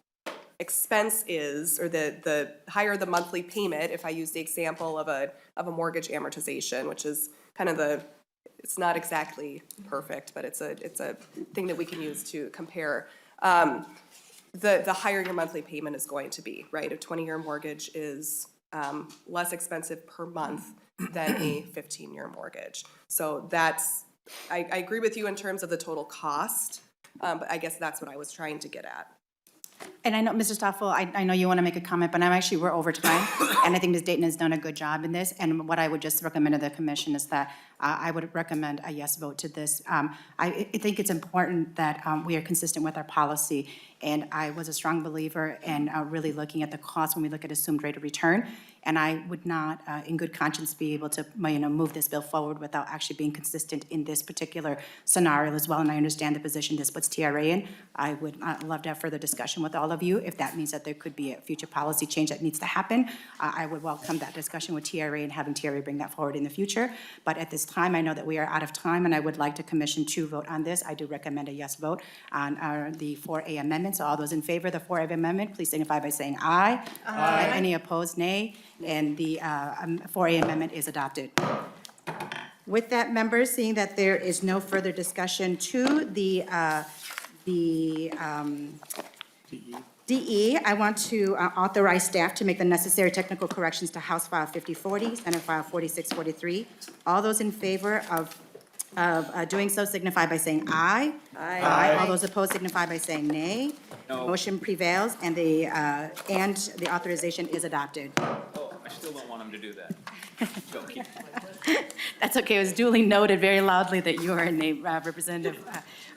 expense is, or the higher the monthly payment, if I use the example of a mortgage amortization, which is kind of it's not exactly perfect, but it's a thing that we can use to compare. The higher your monthly payment is going to be, right? A 20-year mortgage is less expensive per month than a 15-year mortgage. So I agree with you in terms of the total cost, but I guess that's what I was trying to get at. And I know, Mr. Stoffel, I know you want to make a comment, but we're over time, and I think Ms. Dayton has done a good job in this, and what I would just recommend to the commission is that I would recommend a yes vote to this. I think it's important that we are consistent with our policy, and I was a strong believer in really looking at the cost when we look at assumed rate of return, and I would not, in good conscience, be able to move this bill forward without actually being consistent in this particular scenario as well, and I understand the position this puts TRA in. I would love to have further discussion with all of you. If that means that there could be a future policy change that needs to happen, I would welcome that discussion with TRA and having TRA bring that forward in the future. But at this time, I know that we are out of time, and I would like to commission to vote on this. I do recommend a yes vote on the 4A amendment. So all those in favor of the 4A amendment, please signify by saying aye. Aye. Any opposed, nay. And the 4A amendment is adopted. With that, members, seeing that there is no further discussion to the DE, I want to authorize staff to make the necessary technical corrections to House File 5040, Senate File 4643. All those in favor of doing so signify by saying aye. Aye. All those opposed signify by saying nay. No. Motion prevails, and the authorization is adopted. Oh, I still don't want him to do that. Joking. That's okay. It was duly noted very loudly that you are named Representative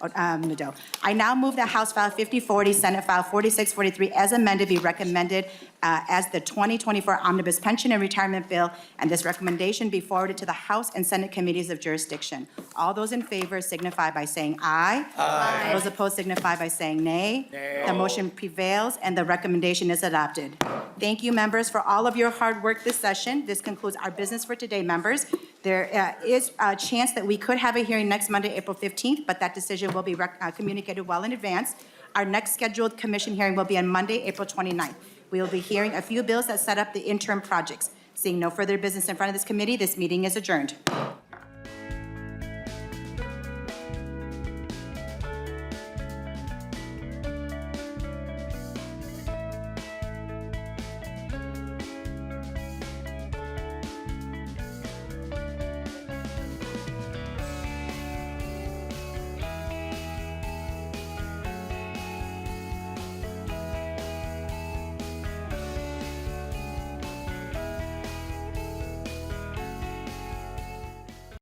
Nadeau. I now move that House File 5040, Senate File 4643, as amended, be recommended as the 2024 Omnibus Pension and Retirement Bill, and this recommendation be forwarded to the House and Senate Committees of Jurisdiction. All those in favor signify by saying aye. Aye. Those opposed signify by saying nay. Nay. The motion prevails, and the recommendation is adopted. Thank you, members, for all of your hard work this session. This concludes our business for today, members. There is a chance that we could have a hearing next Monday, April 15th, but that decision will be communicated well in advance. Our next scheduled commission hearing will be on Monday, April 29th. We will be hearing a few bills that set up the interim projects. Seeing no further business in front of this committee, this meeting is adjourned.